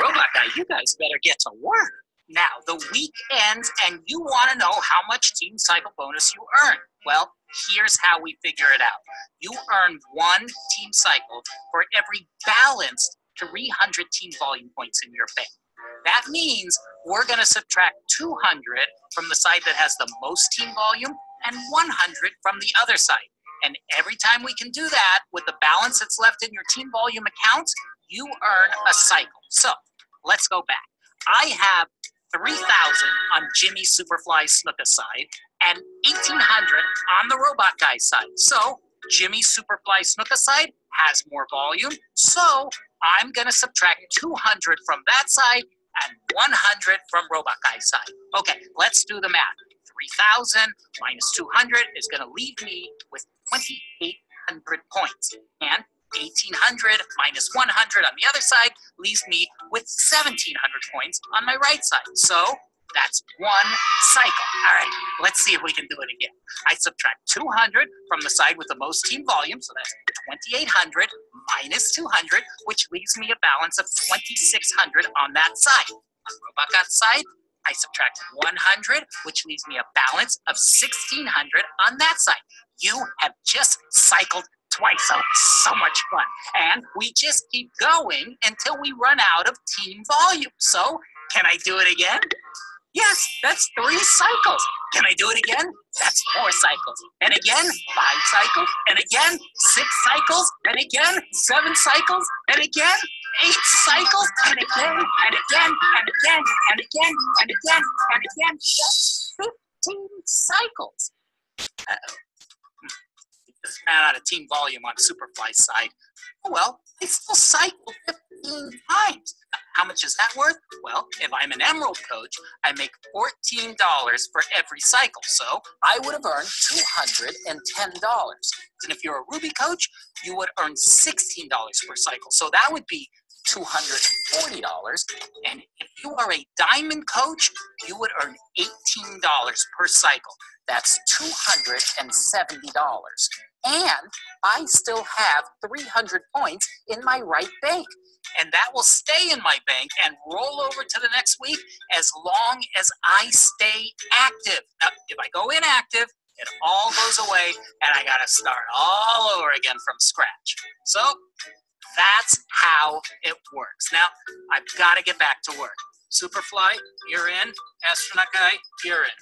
Robot Guy, you guys better get to work. Now, the week ends and you want to know how much team cycle bonus you earn. Well, here's how we figure it out. You earn 1 team cycle for every balanced 300 team volume points in your bank. That means we're going to subtract 200 from the side that has the most team volume and 100 from the other side. And every time we can do that with the balance that's left in your team volume accounts, you earn a cycle. So let's go back. I have 3,000 on Jimmy Superfly Snuka's side and 1,800 on the Robot Guy side. So Jimmy Superfly Snuka's side has more volume. So I'm going to subtract 200 from that side and 100 from Robot Guy's side. Okay, let's do the math. 3,000 minus 200 is going to leave me with 2,800 points. And 1,800 minus 100 on the other side leaves me with 1,700 points on my right side. So that's 1 cycle. All right, let's see if we can do it again. I subtract 200 from the side with the most team volume, so that's 2,800 minus 200, which leaves me a balance of 2,600 on that side. On Robot Guy's side, I subtract 100, which leaves me a balance of 1,600 on that side. You have just cycled twice, so it's so much fun. And we just keep going until we run out of team volume. So, can I do it again? Yes, that's 3 cycles. Can I do it again? That's 4 cycles. And again, 5 cycles. And again, 6 cycles. And again, 7 cycles. And again, 8 cycles. And again, and again, and again, and again, and again, and again. That's 15 cycles. Uh-oh. Just ran out of team volume on Superfly's side. Oh well, I still cycled 15 times. How much is that worth? Well, if I'm an Emerald coach, I make $14 for every cycle. So I would have earned $210. And if you're a Ruby coach, you would earn $16 per cycle. So that would be $240. And if you are a Diamond coach, you would earn $18 per cycle. That's $270. And I still have 300 points in my right bank. And that will stay in my bank and roll over to the next week as long as I stay active. Now, if I go inactive, it all goes away and I gotta start all over again from scratch. So that's how it works. Now, I've gotta get back to work. Superfly, you're in. Astronaut Guy, you're in.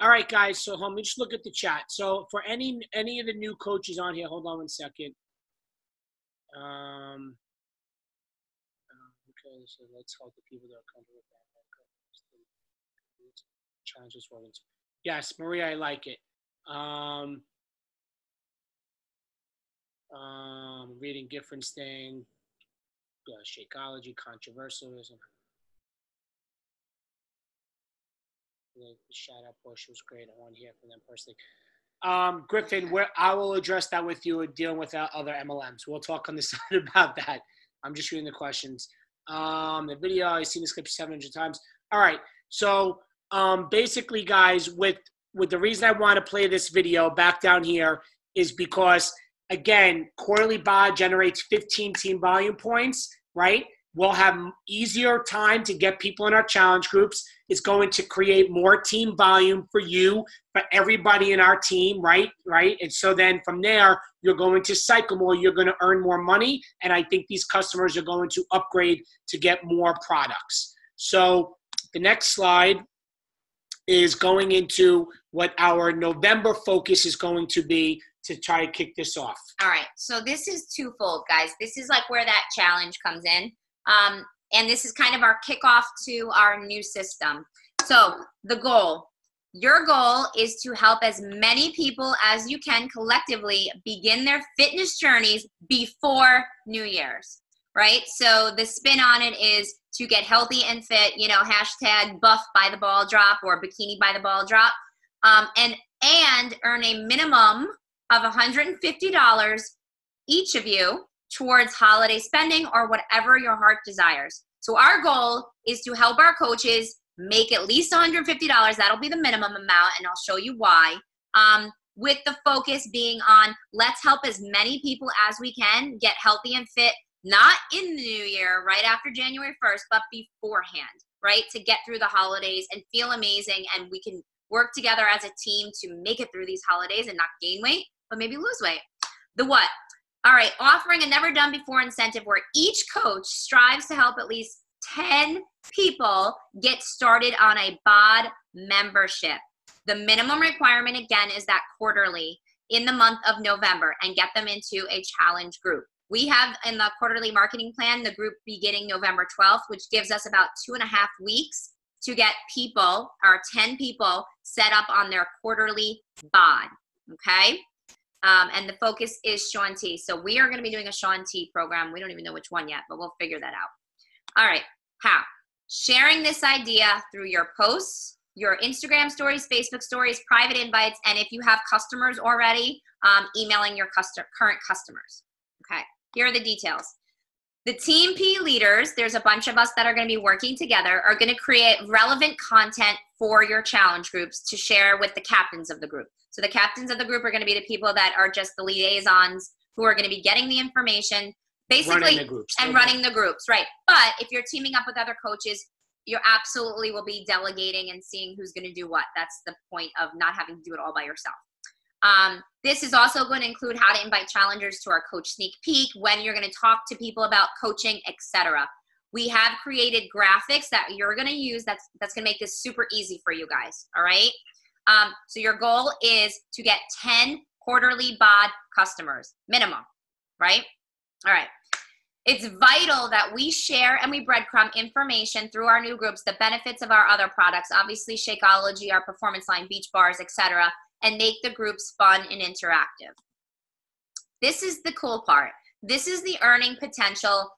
All right, guys. So let me just look at the chat. So for any of the new coaches on here, hold on 1 second. Okay, so let's help the people that are comfortable with that. challenges slogans. Yes, Maria, I like it. Reading Gifford's thing, Shakeology, controversialism. The shout out push was great. I want to hear from them personally. Griffin, I will address that with you dealing with other MLMs. We'll talk on the side about that. I'm just reading the questions. The video, I've seen this clip 700 times. All right. So basically, guys, with the reason I want to play this video back down here is because, again, quarterly BOD generates 15 team volume points, right? We'll have easier time to get people in our challenge groups. It's going to create more team volume for you, for everybody in our team, right? And so then from there, you're going to cycle more. You're going to earn more money. And I think these customers are going to upgrade to get more products. So the next slide is going into what our November focus is going to be to try to kick this off. All right. So this is twofold, guys. This is like where that challenge comes in. And this is kind of our kickoff to our new system. So the goal, your goal is to help as many people as you can collectively begin their fitness journeys before New Year's, right? So the spin on it is to get healthy and fit, hashtag buff by the ball drop or bikini by the ball drop, and earn a minimum of $150 each of you towards holiday spending or whatever your heart desires. So our goal is to help our coaches make at least $150. That'll be the minimum amount, and I'll show you why. With the focus being on let's help as many people as we can get healthy and fit, not in the new year, right after January 1st, but beforehand, right? To get through the holidays and feel amazing, and we can work together as a team to make it through these holidays and not gain weight, but maybe lose weight. The what? All right, offering a never done before incentive where each coach strives to help at least 10 people get started on a BOD membership. The minimum requirement, again, is that quarterly in the month of November and get them into a challenge group. We have in the quarterly marketing plan, the group beginning November 12th, which gives us about 2.5 weeks to get people, our 10 people, set up on their quarterly BOD, okay? And the focus is Shaun T. So we are going to be doing a Shaun T program. We don't even know which one yet, but we'll figure that out. All right. How? Sharing this idea through your posts, your Instagram stories, Facebook stories, private invites, and if you have customers already, emailing your current customers. Okay. Here are the details. The Team P leaders, there's a bunch of us that are going to be working together, are going to create relevant content for your challenge groups to share with the captains of the group. So the captains of the group are going to be the people that are just the liaisons who are going to be getting the information, basically, running the groups, right? But if you're teaming up with other coaches, you absolutely will be delegating and seeing who's going to do what. That's the point of not having to do it all by yourself. This is also going to include how to invite challengers to our coach sneak peek, when you're going to talk to people about coaching, etc. We have created graphics that you're going to use that's going to make this super easy for you guys, all right? So your goal is to get 10 quarterly BOD customers, minimum, right? All right. It's vital that we share and we breadcrumb information through our new groups, the benefits of our other products, obviously Shakeology, our performance line, beach bars, etc., and make the groups fun and interactive. This is the cool part. This is the earning potential.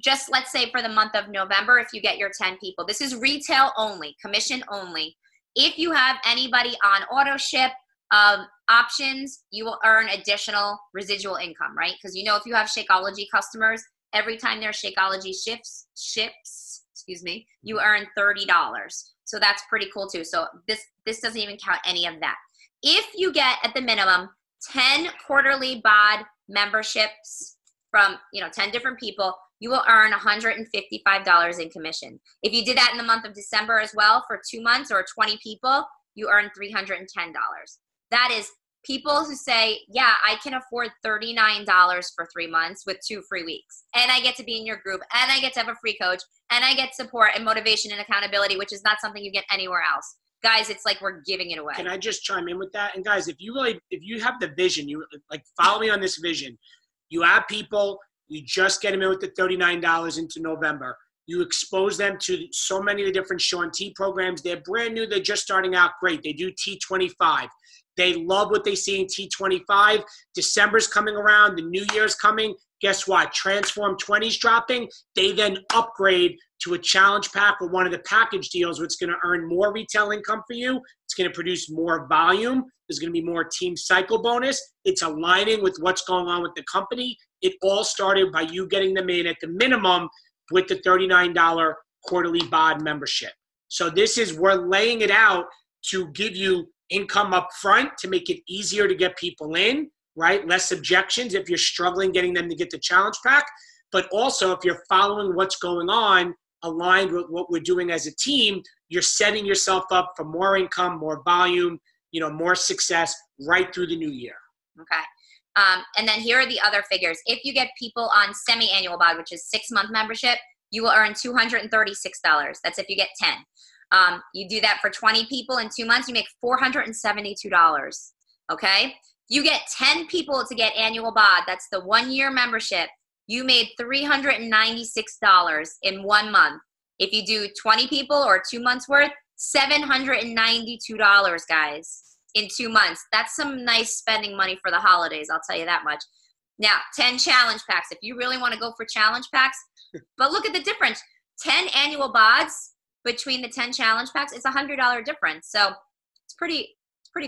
Just let's say for the month of November, if you get your 10 people, this is retail only, commission only. If you have anybody on auto ship options, you will earn additional residual income, right? Because if you have Shakeology customers, every time their Shakeology ships, you earn $30. So that's pretty cool too. So this doesn't even count any of that. If you get at the minimum 10 quarterly BOD memberships from 10 different people, you will earn $155 in commission. If you did that in the month of December as well for 2 months or 20 people, you earn $310. That is people who say, yeah, I can afford $39 for 3 months with 2 free weeks. And I get to be in your group, and I get to have a free coach, and I get support and motivation and accountability, which is not something you get anywhere else. Guys, it's like we're giving it away. Can I just chime in with that? And guys, if you have the vision, you follow me on this vision. You have people, you just get them in with the $39 into November. You expose them to so many of the different Shaun T programs. They're brand new. They're just starting out great. They do T25. They love what they see in T25. December's coming around. The new year's coming. Guess what? Transform 20's dropping. They then upgrade to a challenge pack or one of the package deals, which is going to earn more retail income for you. It's going to produce more volume. There's going to be more team cycle bonus. It's aligning with what's going on with the company. It all started by you getting them in at the minimum with the $39 quarterly BOD membership. So we're laying it out to give you income up front to make it easier to get people in, right? Less objections if you're struggling getting them to get the challenge pack. But also if you're following what's going on, aligned with what we're doing as a team, you're setting yourself up for more income, more volume, more success right through the new year. Okay. And then here are the other figures. If you get people on semi-annual BOD, which is 6-month membership, you will earn $236. That's if you get 10. You do that for 20 people in 2 months, you make $472. Okay. You get 10 people to get annual BOD. That's the 1-year membership. You made $396 in 1 month. If you do 20 people or 2 months worth, $792, guys, in 2 months. That's some nice spending money for the holidays, I'll tell you that much. Now, 10 challenge packs. If you really want to go for challenge packs, but look at the difference. 10 annual BODs between the 10 challenge packs, it's $100 difference. So it's pretty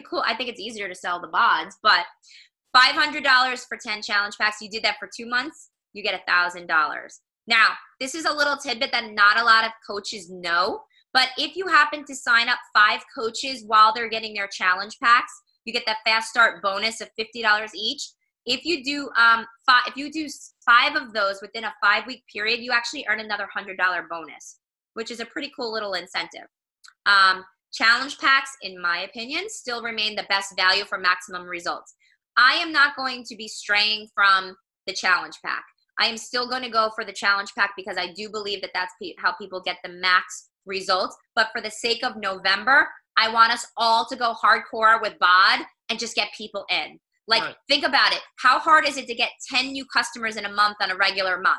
cool. I think it's easier to sell the BODs, but $500 for 10 challenge packs. You did that for 2 months, you get $1,000. Now, this is a little tidbit that not a lot of coaches know, but if you happen to sign up 5 coaches while they're getting their challenge packs, you get that fast start bonus of $50 each. If you do 5 of those within a 5-week period, you actually earn another $100 bonus, which is a pretty cool little incentive. Challenge packs, in my opinion, still remain the best value for maximum results. I am not going to be straying from the challenge pack. I am still going to go for the challenge pack because I do believe that that's how people get the max results. But for the sake of November, I want us all to go hardcore with BOD and just get people in. Like, right. Think about it. How hard is it to get 10 new customers in a month on a regular month?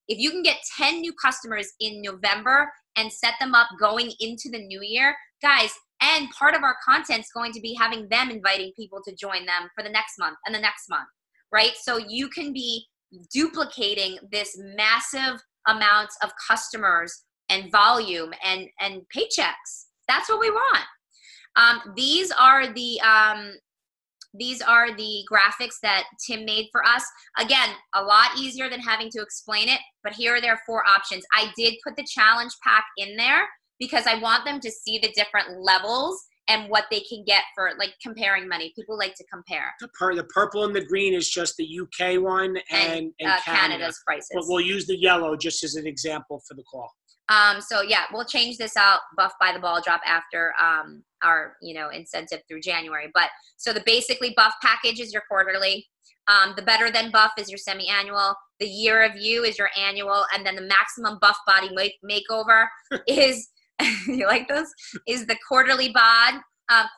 If you can get 10 new customers in November and set them up going into the new year, guys, and part of our content is going to be having them inviting people to join them for the next month and the next month, right? So you can be duplicating this massive amounts of customers and volume and paychecks. That's what we want. These are the graphics that Tim made for us. Again, a lot easier than having to explain it, but here are their 4 options. I did put the challenge pack in there because I want them to see the different levels and what they can get for, like, comparing money. People like to compare. The purple and the green is just the UK one and Canada's prices. But we'll use the yellow just as an example for the call. So yeah, we'll change this out, buff by the ball drop after our incentive through January. But so the basically buff package is your quarterly. The better than buff is your semi-annual. The year of you is your annual, and then the maximum buff body makeover is you like those? Is the quarterly BOD.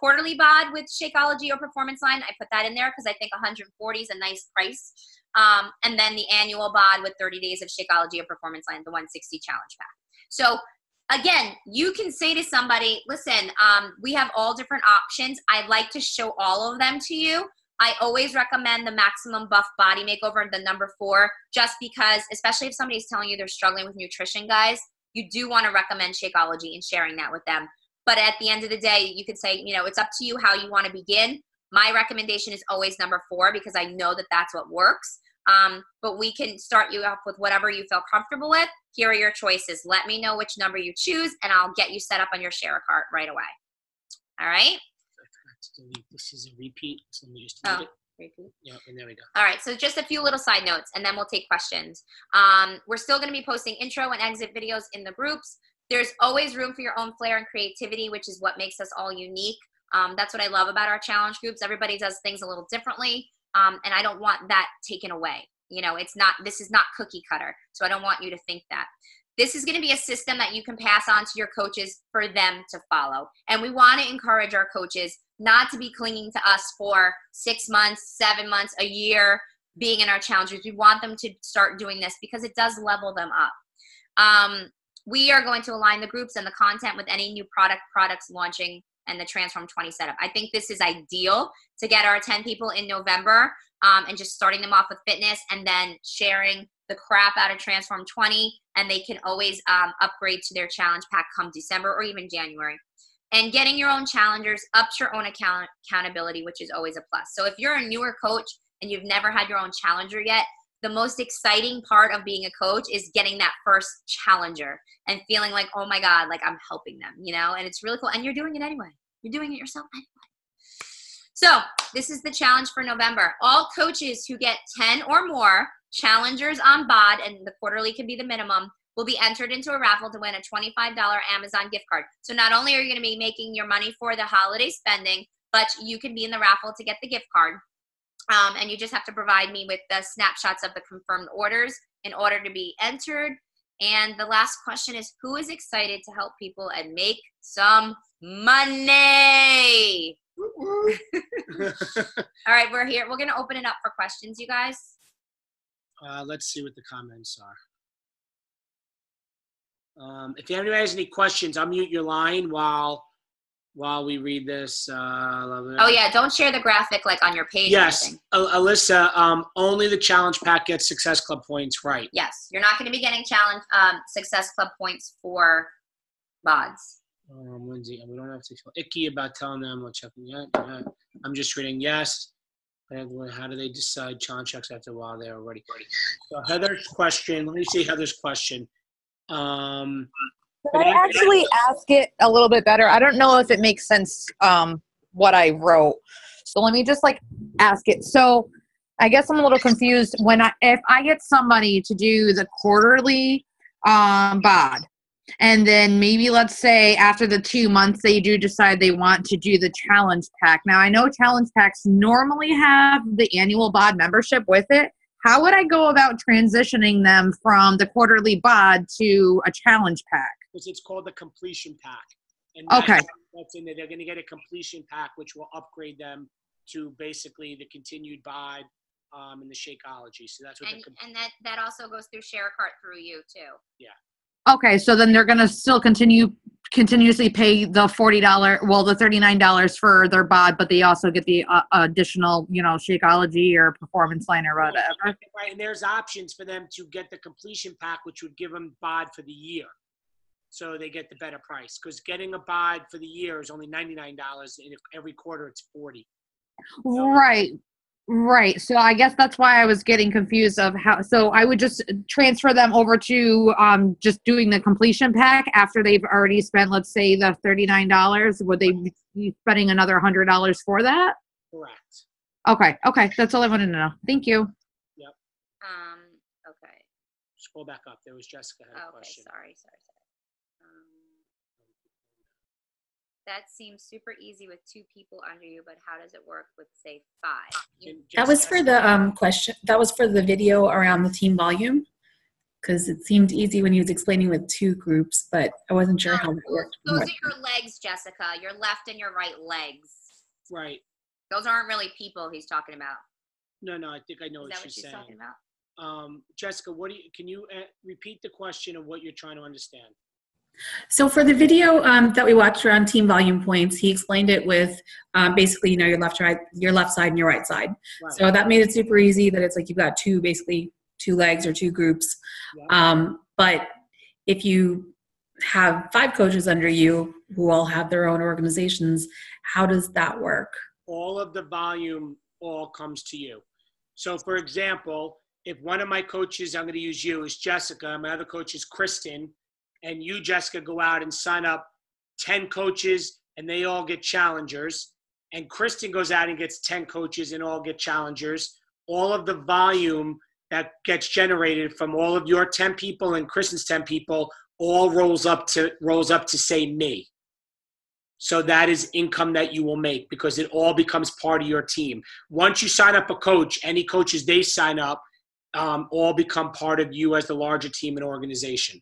Quarterly BOD with Shakeology or Performance Line. I put that in there because I think 140 is a nice price. And then the annual BOD with 30 days of Shakeology or Performance Line, the 160 challenge pack. So again, you can say to somebody, listen, we have all different options. I'd like to show all of them to you. I always recommend the maximum buff body makeover, the number 4, just because, especially if somebody's telling you they're struggling with nutrition, guys, you do want to recommend Shakeology and sharing that with them. But at the end of the day, you could say, it's up to you how you want to begin. My recommendation is always number 4 because I know that that's what works. But we can start you off with whatever you feel comfortable with. Here are your choices. Let me know which number you choose, and I'll get you set up on your share cart right away. All right? This is a repeat, so let me just delete it. Repeat. Yeah, and there we go. All right, so just a few little side notes, and then we'll take questions. We're still going to be posting intro and exit videos in the groups. There's always room for your own flair and creativity, which is what makes us all unique. That's what I love about our challenge groups. Everybody does things a little differently, and I don't want that taken away. This is not cookie cutter, so I don't want you to think that. This is going to be a system that you can pass on to your coaches for them to follow. And we want to encourage our coaches not to be clinging to us for 6 months, 7 months, a year, being in our challenges. We want them to start doing this because it does level them up. we are going to align the groups and the content with any new products launching and the Transform 20 setup. I think this is ideal to get our 10 people in November and just starting them off with fitness and then sharing the crap out of Transform 20, and they can always upgrade to their challenge pack come December or even January. And getting your own challengers ups your own accountability, which is always a plus. So if you're a newer coach and you've never had your own challenger yet, the most exciting part of being a coach is getting that first challenger and feeling like, oh my God, like I'm helping them, you know, and it's really cool. And you're doing it anyway. You're doing it yourself anyway. So this is the challenge for November. All coaches who get 10 or more challengers on BOD, and the quarterly can be the minimum, will be entered into a raffle to win a $25 Amazon gift card. So not only are you going to be making your money for the holiday spending, but you can be in the raffle to get the gift card. And you just have to provide me with the snapshots of the confirmed orders in order to be entered. And the last question is, who is excited to help people and make some money? All right, we're here. We're going to open it up for questions, you guys. Let's see what the comments are. If anybody has any questions, unmute your line while we read this. Oh yeah, don't share the graphic like on your page. Yes, Alyssa. Only the challenge pack gets Success Club points, right? Yes, you're not going to be getting challenge Success Club points for BODs. Lindsay, we don't have to feel icky about telling them we'll check them yet. I'm just reading yes. How do they decide challenge checks after a while they're already? So Heather's question. Let me see Heather's question. Can I actually ask it a little bit better? I don't know if it makes sense what I wrote. So let me just like ask it. So I guess I'm a little confused if I get somebody to do the quarterly BOD, and then maybe let's say after the 2 months they do decide they want to do the challenge pack. Now I know challenge packs normally have the annual BOD membership with it. How would I go about transitioning them from the quarterly BOD to a challenge pack? Because it's called the completion pack. And okay. That's in there. They're going to get a completion pack, which will upgrade them to basically the continued BOD and the Shakeology. So that's what. And that also goes through ShareCart through you too. Yeah. Okay, so then they're going to still continuously pay the the $39 for their BOD, but they also get the additional, Shakeology or Performance Line or whatever. Right, and there's options for them to get the completion pack, which would give them BOD for the year. So they get the better price, because getting a BOD for the year is only $99, and every quarter it's $40. Right. So I guess that's why I was getting confused of how. So I would just transfer them over to just doing the completion pack after they've already spent, let's say, the $39. Would they be spending another $100 for that? Correct. Okay. That's all I wanted to know. Thank you. Yep. Okay. Scroll back up. There was Jessica had a question. Sorry. That seems super easy with 2 people under you, but how does it work with, say, 5? That was for the question. That was for the video around the team volume, because it seemed easy when he was explaining with 2 groups, but I wasn't sure how that worked. Those are your legs, Jessica. Your left and your right legs. Right. Those aren't really people he's talking about. No, I think I know what she's saying. Talking about? Jessica, can you repeat the question of what you're trying to understand? So for the video that we watched around team volume points, he explained it with basically, your left side and your right side. Right. So that made it super easy that it's like you've got 2 legs or 2 groups. Yeah. But if you have 5 coaches under you who all have their own organizations, how does that work? All of the volume all comes to you. So for example, if one of my coaches, I'm going to use you, is Jessica, my other coach is Kristen, and you, Jessica, go out and sign up 10 coaches and they all get challengers. And Kristen goes out and gets 10 coaches and all get challengers. All of the volume that gets generated from all of your 10 people and Kristen's 10 people all rolls up to say me. So that is income that you will make, because it all becomes part of your team. Once you sign up a coach, any coaches they sign up all become part of you as the larger team and organization.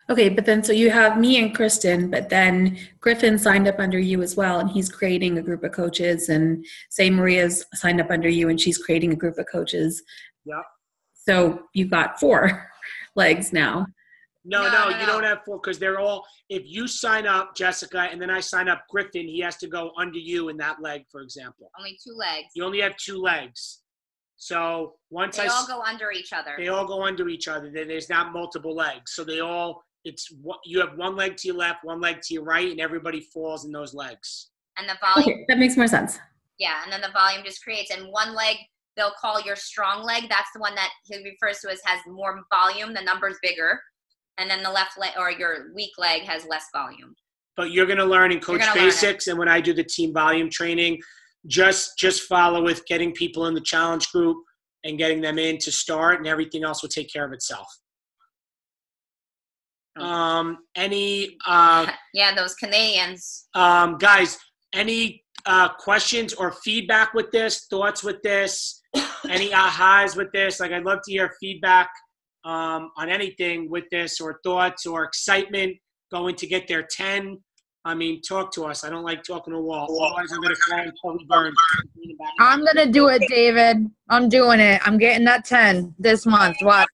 Okay, but then so you have me and Kristen, but then Griffin signed up under you as well, and he's creating a group of coaches, and say Maria's signed up under you and she's creating a group of coaches. Yeah. So you've got 4 legs now. No, No, you don't have 4 because they're all, if you sign up, Jessica, and then I sign up Griffin, he has to go under you in that leg, for example. Only 2 legs. You only have 2 legs. So once They all go under each other. They all go under each other. Then there's not multiple legs. So you have 1 leg to your left, 1 leg to your right, and everybody falls in those legs. And the volume. Okay, that makes more sense. Yeah, and then the volume just creates. And 1 leg, they'll call your strong leg. That's the one that he refers to as has more volume. The number's bigger. And then the left leg or your weak leg has less volume. But you're going to learn in Coach Basics, and when I do the team volume training, just follow with getting people in the challenge group and getting them in to start, and everything else will take care of itself. Yeah, those Canadians. Guys, any questions or feedback with this, thoughts with this, any ahas with this? Like, I'd love to hear feedback on anything with this, or thoughts or excitement going to get their 10. I mean, talk to us. I don't like talking to a wall. Otherwise, I'm going to cry until we burn. I'm going to do it, David. I'm doing it. I'm getting that 10 this month. What?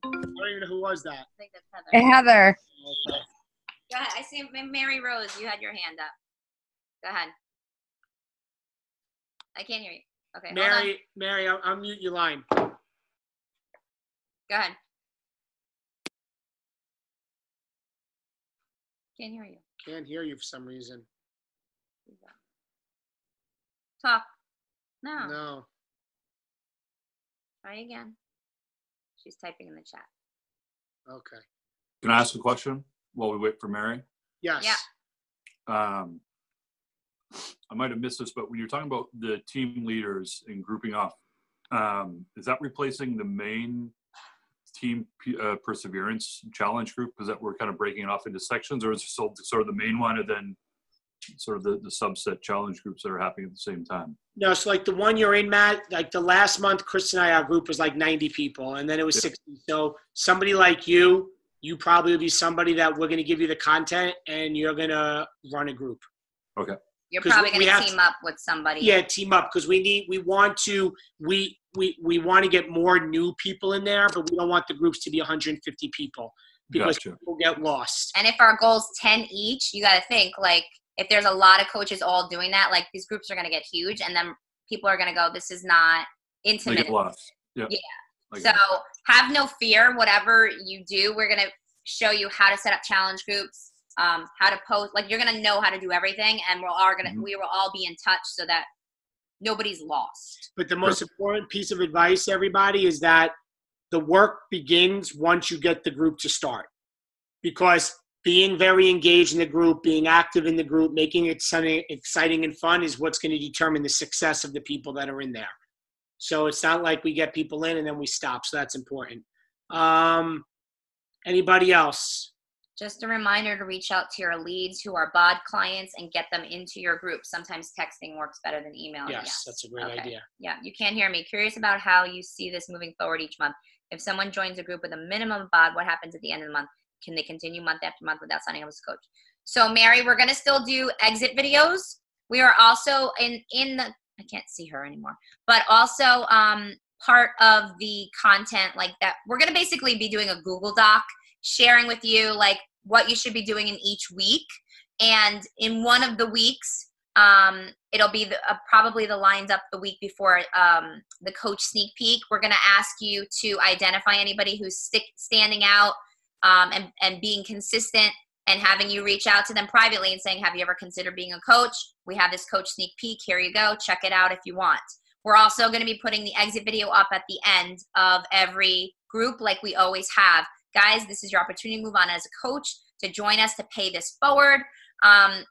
I don't even know who was that. I think that's Heather. Hey, Heather. Okay. Go ahead. I see Mary Rose. You had your hand up. Go ahead. I can't hear you. Okay, Mary, I'll mute your line. Go ahead. Can't hear you. Can't hear you for some reason. Talk. No. No. Try again. She's typing in the chat. Okay. Can I ask a question while we wait for Mary? Yes. Yeah. I might have missed this, but when you're talking about the team leaders and grouping up, is that replacing the main team perseverance challenge group? Because that we're kind of breaking it off into sections, or is it still sort of the main one and then sort of the subset challenge groups that are happening at the same time? No, so like the one you're in, Matt, like the last month, Chris and I, our group was like 90 people, and then it was 60. So somebody like you probably would be somebody that we're going to give you the content, and you're going to run a group. Okay. You're probably going to team up with somebody. Yeah, team up, because we want to get more new people in there, but we don't want the groups to be 150 people because people get lost. And if our goal's 10 each, you got to think, like, if there's a lot of coaches all doing that, like, these groups are going to get huge, and then people are going to go, this is not intimate. They get lost. Yeah. So have no fear. Whatever you do, we're going to show you how to set up challenge groups, how to post. Like, you're going to know how to do everything, and we will all be in touch so that nobody's lost. But the most important piece of advice, everybody, is that the work begins once you get the group to start. Because being very engaged in the group, being active in the group, making it something exciting and fun is what's going to determine the success of the people that are in there. So it's not like we get people in and then we stop. So that's important. Anybody else? Just a reminder to reach out to your leads who are BOD clients and get them into your group. Sometimes texting works better than email. Yes, that's a great idea. Yeah, you can't hear me. Curious about how you see this moving forward each month. If someone joins a group with a minimum of BOD, what happens at the end of the month? Can they continue month after month without signing up as a coach? So, Mary, we're going to still do exit videos. We are also in the, I can't see her anymore, but also part of the content like that. We're going to basically be doing a Google Doc, sharing with you like what you should be doing in each week. And in one of the weeks, it'll be probably the lines up the week before the coach sneak peek. We're going to ask you to identify anybody who's standing out and being consistent, and having you reach out to them privately and saying, have you ever considered being a coach? We have this coach sneak peek. Here you go. Check it out if you want. We're also going to be putting the exit video up at the end of every group like we always have. Guys, this is your opportunity to move on as a coach, to join us, to pay this forward.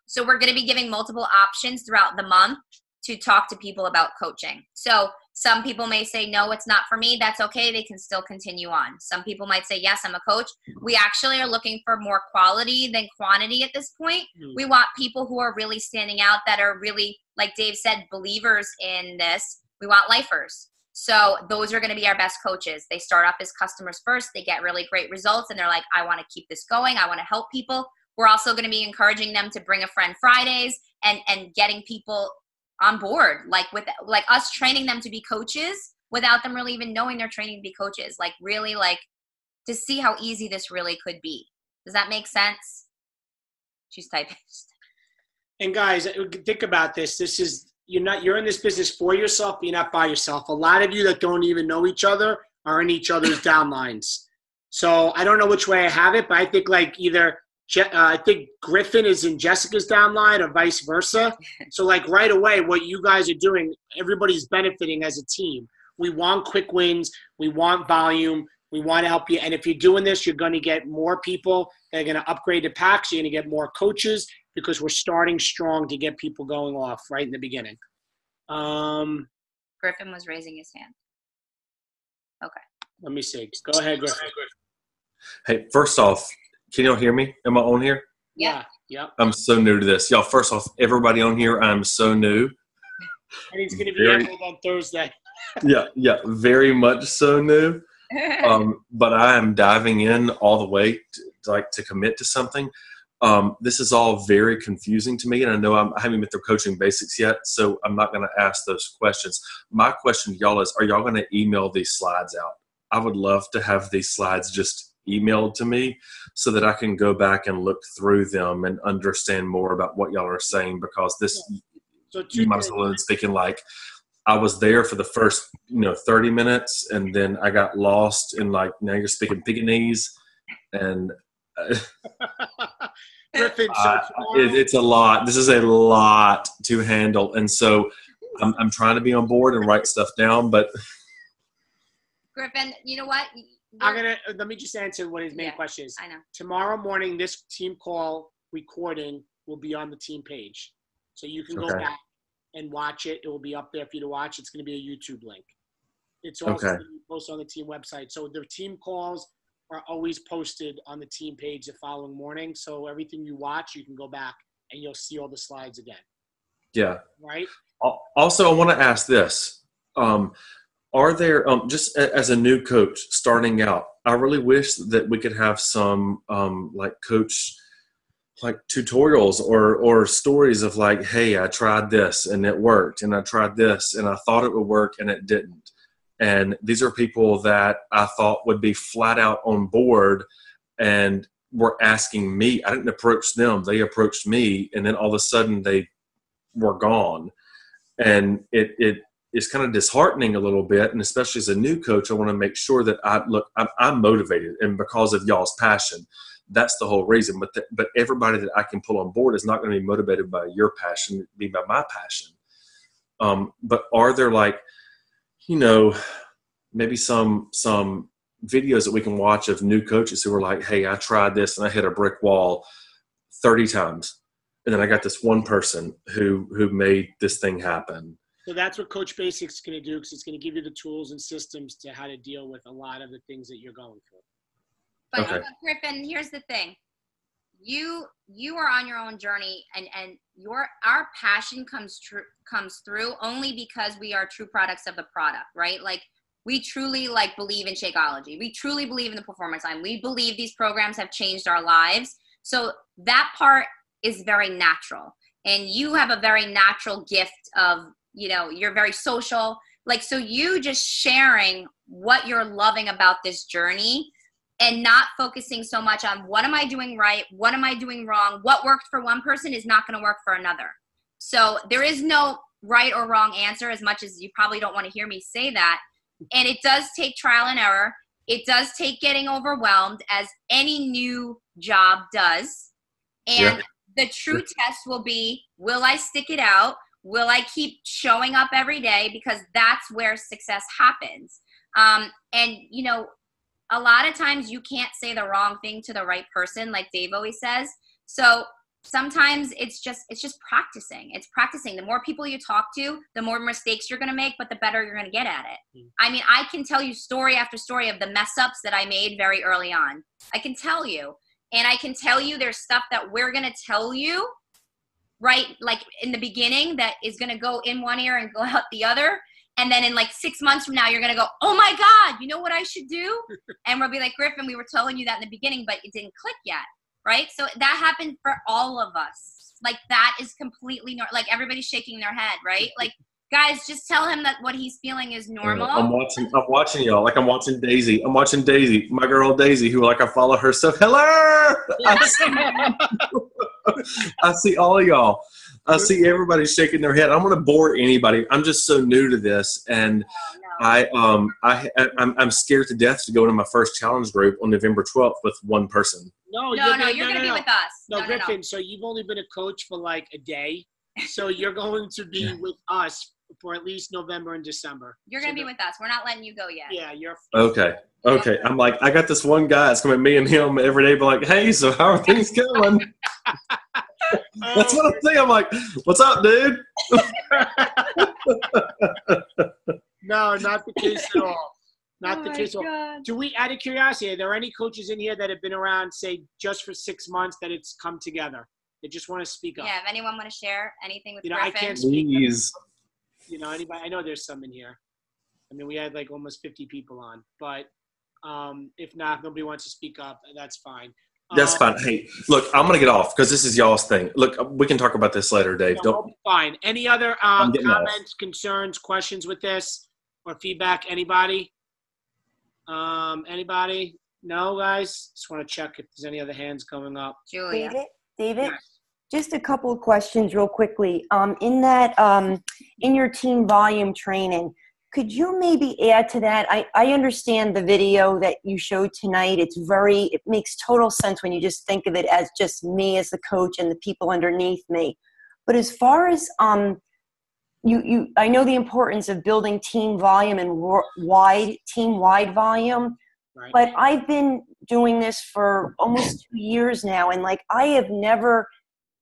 So we're going to be giving multiple options throughout the month to talk to people about coaching. So some people may say, no, it's not for me. That's okay. They can still continue on. Some people might say, yes, I'm a coach. We actually are looking for more quality than quantity at this point. We want people who are really standing out, that are really, like Dave said, believers in this. We want lifers. So those are going to be our best coaches. They start off as customers first. They get really great results, and they're like, I want to keep this going. I want to help people. We're also going to be encouraging them to bring a friend Fridays and getting people on board, like us training them to be coaches without them really even knowing they're training to be coaches. Like really like to see how easy this really could be. Does that make sense? She's typing. And guys, think about this. You're in this business for yourself, but you're not by yourself. A lot of you that don't even know each other are in each other's downlines. So I don't know which way I have it, but I think like either I think Griffin is in Jessica's downline or vice versa. So like right away, what you guys are doing, everybody's benefiting as a team. We want quick wins. We want volume. We want to help you. And if you're doing this, you're going to get more people that are going to upgrade the packs. You're going to get more coaches because we're starting strong to get people going off right in the beginning. Griffin was raising his hand. Okay. Let me see. Go ahead, Griffin. Hey, first off, can y'all hear me? Am I on here? Yeah. Yep. I'm so new to this. Y'all, first off, everybody on here, I'm so new. And he's going to be enrolled on Thursday. Yeah, very much so new. But I am diving in all the way to commit to something. This is all very confusing to me, and I know I haven't been through coaching basics yet, so I'm not going to ask those questions. My question to y'all is, are y'all going to email these slides out? I would love to have these slides just emailed to me so that I can go back and look through them and understand more about what y'all are saying, because this, you might as well be speaking like, I was there for the first, 30 minutes, and then I got lost in like, now you're speaking Pekingese, and Griffin, it's a lot. This is a lot to handle, and so I'm trying to be on board and write stuff down. But Griffin, you know what? Let me just answer what his main question is. I know. Tomorrow morning, this team call recording will be on the team page, so you can go back and watch it. It will be up there for you to watch. It's going to be a YouTube link. It's also going to be posted on the team website. So the team calls are always posted on the team page the following morning. So everything you watch, you can go back and you'll see all the slides again. Yeah. Right? Also, I want to ask this. Are there, just as a new coach starting out, I really wish that we could have some coach tutorials or stories of like, hey, I tried this and it worked, and I tried this and I thought it would work and it didn't. And these are people that I thought would be flat out on board and were asking me. I didn't approach them. They approached me, and then all of a sudden they were gone. And it is kind of disheartening a little bit. And especially as a new coach, I want to make sure that I'm motivated, and because of y'all's passion. That's the whole reason. But everybody that I can pull on board is not going to be motivated by your passion, be by my passion. But are there maybe some videos that we can watch of new coaches who are like, hey, I tried this and I hit a brick wall 30 times. And then I got this one person who made this thing happen. So that's what Coach Basics is going to do, because it's going to give you the tools and systems to how to deal with a lot of the things that you're going through. But Griffin, here's the thing. You are on your own journey, and our passion comes through only because we are true products of the product, right? Like, we truly believe in Shakeology. We truly believe in the performance line. We believe these programs have changed our lives. So that part is very natural, and you have a very natural gift of, you're very social. So you just sharing what you're loving about this journey, and not focusing so much on what am I doing right, what am I doing wrong, what worked for one person is not going to work for another. So there is no right or wrong answer, as much as you probably don't want to hear me say that. And it does take trial and error. It does take getting overwhelmed, as any new job does. And the true test will be, will I stick it out? Will I keep showing up every day? Because that's where success happens. A lot of times you can't say the wrong thing to the right person, like Dave always says. So sometimes it's just practicing. It's practicing. The more people you talk to, the more mistakes you're going to make, but the better you're going to get at it. I mean, I can tell you story after story of the mess ups that I made very early on. I can tell you. And I can tell you there's stuff that we're going to tell you, right, like in the beginning, that is going to go in one ear and go out the other. And then in 6 months from now, you're going to go, oh my God, you know what I should do? And we'll be like, Griffin, we were telling you that in the beginning, but it didn't click yet, right? So that happened for all of us. That is completely everybody's shaking their head, right? Guys, just tell him that what he's feeling is normal. I'm watching y'all. Like I'm watching Daisy. I'm watching Daisy, my girl Daisy, who like I follow her. So hello. I see all of y'all. I see everybody shaking their head. I don't want to bore anybody. I'm just so new to this, and I'm scared to death to go into my first challenge group on November 12th with one person. You're gonna be with us. No, Griffin. So you've only been a coach for like a day, so you're going to be with us for at least November and December. You're gonna be with us. We're not letting you go yet. Yeah, you're okay. I'm like, I got this one guy. It's gonna be me and him every day. Be like, hey, so how are things going? That's what I'm saying. I'm like, what's up, dude? No, not the case at all. Not the case at all. Do we, out of curiosity, are there any coaches in here that have been around, say, just for 6 months that it's come together? They just want to speak up. Yeah, if anyone want to share anything with Griffin. I can't speak. Please. Anybody? I know there's some in here. I mean, we had like almost 50 people on, but if not, if nobody wants to speak up, that's fine. That's fine. Hey, look, I'm going to get off because this is y'all's thing. Look, we can talk about this later, Dave. Don't be fine. Any other comments, concerns, questions with this or feedback? Anybody? Anybody? No, guys? Just want to check if there's any other hands coming up. Julia. David? Yes. Just a couple of questions real quickly. In your team volume training, could you maybe add to that? I understand the video that you showed tonight. It makes total sense when you just think of it as just me as the coach and the people underneath me. But as far as I know the importance of building team volume and team-wide volume. Right. But I've been doing this for almost 2 years now, and like I have never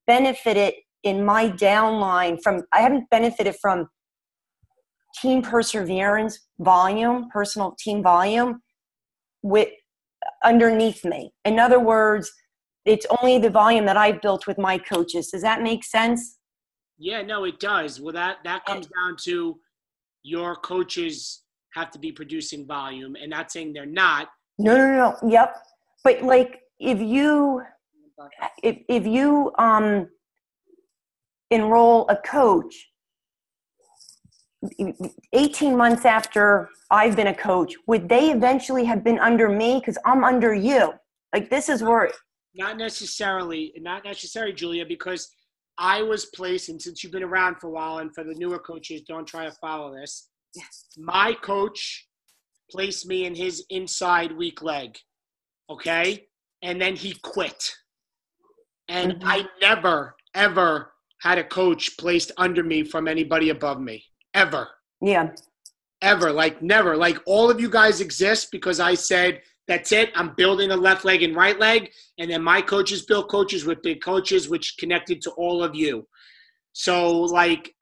benefited in my downline I haven't benefited from team perseverance volume, personal team volume with underneath me. In other words, it's only the volume that I've built with my coaches. Does that make sense? Yeah, no, it does. Well, that comes down to your coaches have to be producing volume, and not saying they're not. No. Yep. But like if you enroll a coach 18 months after I've been a coach, would they eventually have been under me? Because I'm under you. Like this is where not necessarily, Julia, because I was placed, and since you've been around for a while, and for the newer coaches, don't try to follow this. Yes. My coach placed me in his inside weak leg, okay? And then he quit. And I never, ever had a coach placed under me from anybody above me. Ever. Yeah. Ever. Like never. Like all of you guys exist because I said, that's it. I'm building a left leg and right leg. And then my coaches built coaches with big coaches, which connected to all of you. So like,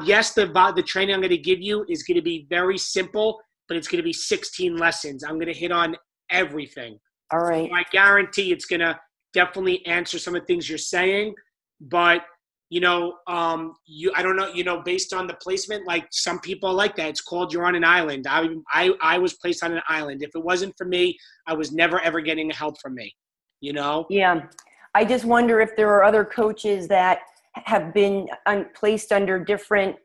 yes, the training I'm going to give you is going to be very simple, but it's going to be 16 lessons. I'm going to hit on everything. All right. So I guarantee it's going to definitely answer some of the things you're saying, but I don't know, based on the placement, like some people are like that. It's called you're on an island. I was placed on an island. If it wasn't for me, I was never, ever getting help from me, Yeah. I just wonder if there are other coaches that have been placed under different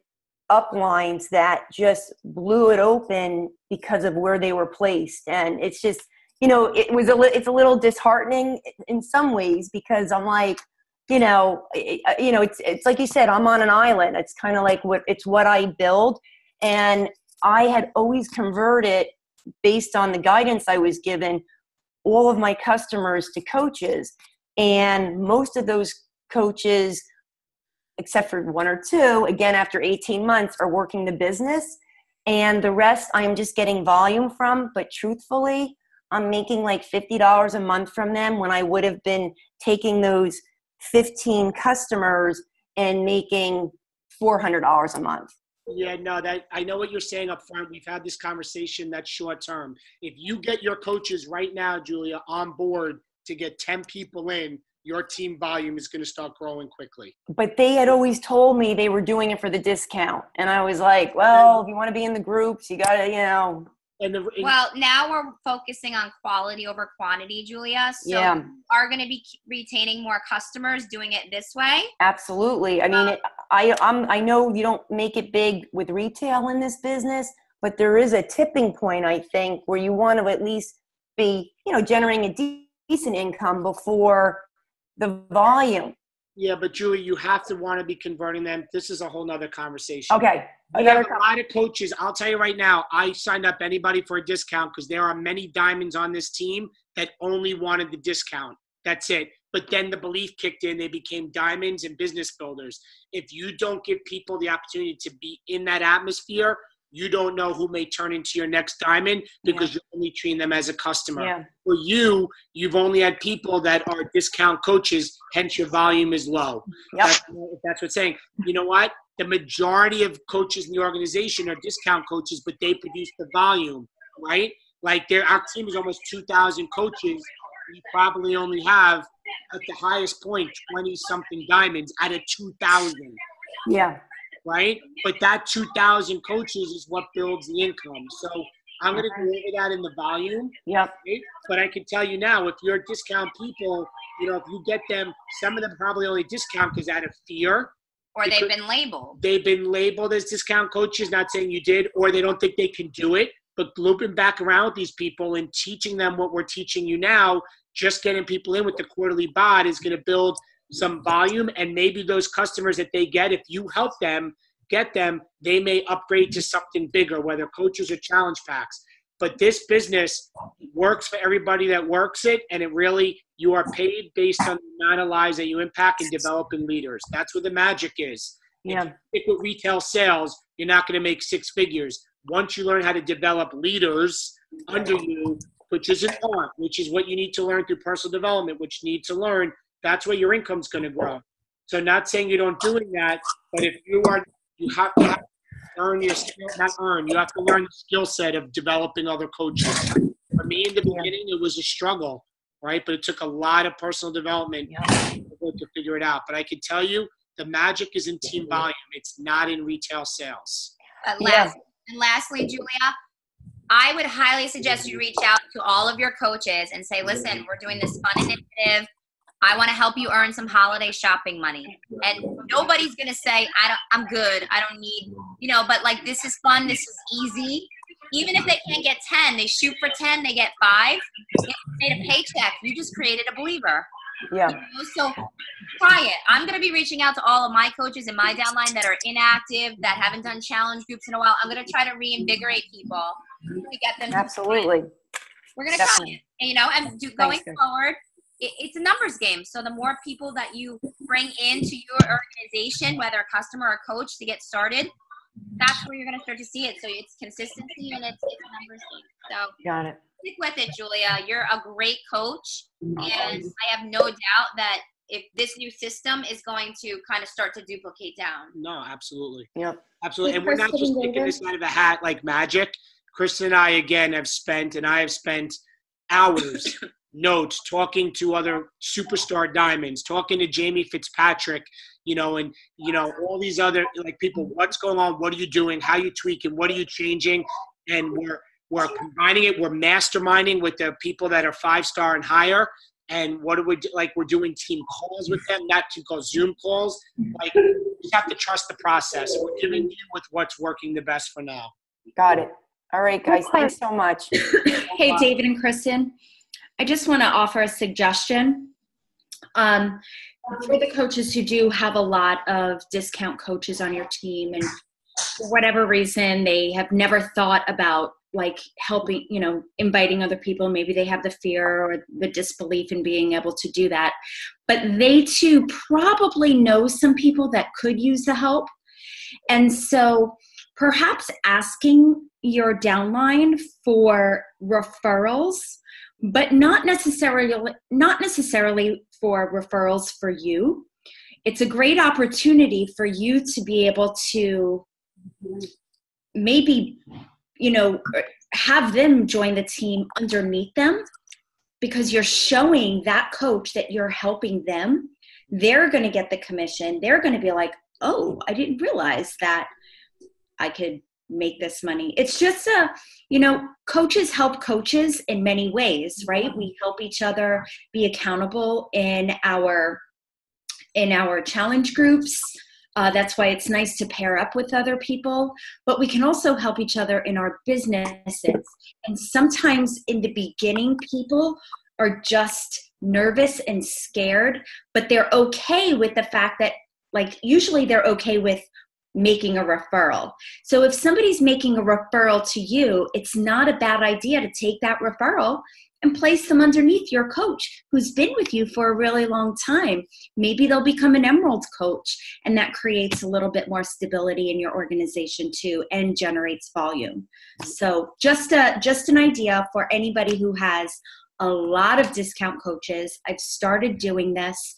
uplines that just blew it open because of where they were placed. And it's just, it's a little disheartening in some ways because I'm like, it's like you said, I'm on an island. It's kind of like what I build. And I had always converted based on the guidance I was given, all of my customers to coaches. And most of those coaches, except for one or two, again, after 18 months are working the business. And the rest I'm just getting volume from. But truthfully, I'm making like $50 a month from them when I would have been taking those 15 customers and making $400 a month. Yeah, no, I know what you're saying up front. We've had this conversation that's short term. If you get your coaches right now, Julia, on board to get 10 people in, your team volume is going to start growing quickly. But they had always told me they were doing it for the discount. And I was like, well, if you want to be in the groups, you got to, Well, now we're focusing on quality over quantity, Julia. So yeah. we are going to be retaining more customers doing it this way. Absolutely. I mean, I know you don't make it big with retail in this business, but there is a tipping point, I think, where you want to at least be, generating a decent income before the volume. Yeah, but Julie, you have to want to be converting them. This is a whole nother conversation. Okay. We have a lot of coaches. I'll tell you right now, I signed up anybody for a discount because there are many diamonds on this team that only wanted the discount. That's it. But then the belief kicked in. They became diamonds and business builders. If you don't give people the opportunity to be in that atmosphere, you don't know who may turn into your next diamond because you're only treating them as a customer. Yeah. For you, you've only had people that are discount coaches, hence your volume is low. Yep. That's what's saying. You know what? The majority of coaches in the organization are discount coaches, but they produce the volume, right? Like our team is almost 2,000 coaches. We probably only have, at the highest point, 20-something diamonds out of 2,000. Yeah. Right? But that 2,000 coaches is what builds the income. So I'm going to go over that in the volume. Yep. Right? But I can tell you now, if you're discount people, if you get them, some of them probably only discount because out of fear. Or they've been labeled. They've been labeled as discount coaches, not saying you did, or they don't think they can do it. But looping back around with these people and teaching them what we're teaching you now, just getting people in with the quarterly bod is going to build some volume, and maybe those customers that they get, if you help them get them, they may upgrade to something bigger, whether coaches or challenge packs. But this business works for everybody that works it, and it really, you are paid based on the amount of lives that you impact and developing leaders. That's where the magic is. Yeah. If you stick with retail sales, you're not going to make six figures. Once you learn how to develop leaders under you, which is an art, which is what you need to learn through personal development, which you need to learn, that's where your income's going to grow. So not saying you don't doing that, but if you have to earn your skill, you have to learn the skill set of developing other coaches. For me in the beginning, it was a struggle, right? But it took a lot of personal development to figure it out. But I can tell you, the magic is in team volume. It's not in retail sales. Lastly, Julia, I would highly suggest you reach out to all of your coaches and say, listen, we're doing this fun initiative. I want to help you earn some holiday shopping money. And nobody's going to say, I'm good. I don't need, but like, this is fun. This is easy. Even if they can't get 10, they shoot for 10, they get 5. They made a paycheck. You just created a believer. Yeah. So try it. I'm going to be reaching out to all of my coaches in my downline that are inactive, that haven't done challenge groups in a while. I'm going to try to reinvigorate people to get them. Absolutely. We're going to try it. And going forward, it's a numbers game. So the more people that you bring into your organization, whether a customer or a coach, to get started, that's where you're going to start to see it. So it's consistency and it's a numbers game. So got it. Stick with it, Julia. You're a great coach, and I have no doubt that if this new system is going to kind of start to duplicate down. No, absolutely. Yep. Absolutely. And we're not just picking this out of a hat like magic. Kristen and I, again, have spent hours notes talking to other superstar diamonds, talking to Jamie Fitzpatrick, and all these other people. What's going on? What are you doing? How are you tweaking? What are you changing? And we're combining it. We're masterminding with the people that are 5-star and higher. And what do we do? We're doing team calls with them, not team calls, Zoom calls. You just have to trust the process. We're giving you with what's working the best for now. Got it. All right, guys. Thanks so much. Hey, David and Kristen. I just want to offer a suggestion. For the coaches who do have a lot of discount coaches on your team, and for whatever reason, they have never thought about helping, inviting other people. Maybe they have the fear or the disbelief in being able to do that. But they too probably know some people that could use the help. And so perhaps asking your downline for referrals, but not necessarily for referrals for you. It's a great opportunity for you to be able to maybe, have them join the team underneath them, because you're showing that coach that you're helping them. They're going to get the commission. They're going to be like, oh, I didn't realize that I could make this money. It's just coaches help coaches in many ways, right? We help each other be accountable in our challenge groups. That's why it's nice to pair up with other people, but we can also help each other in our businesses. And sometimes in the beginning, people are just nervous and scared, but they're okay with the fact that, like, usually they're okay with making a referral. So if somebody's making a referral to you, it's not a bad idea to take that referral and place them underneath your coach who's been with you for a really long time. Maybe they'll become an Emerald coach, and that creates a little bit more stability in your organization too, and generates volume. So just an idea for anybody who has a lot of discount coaches. I've started doing this,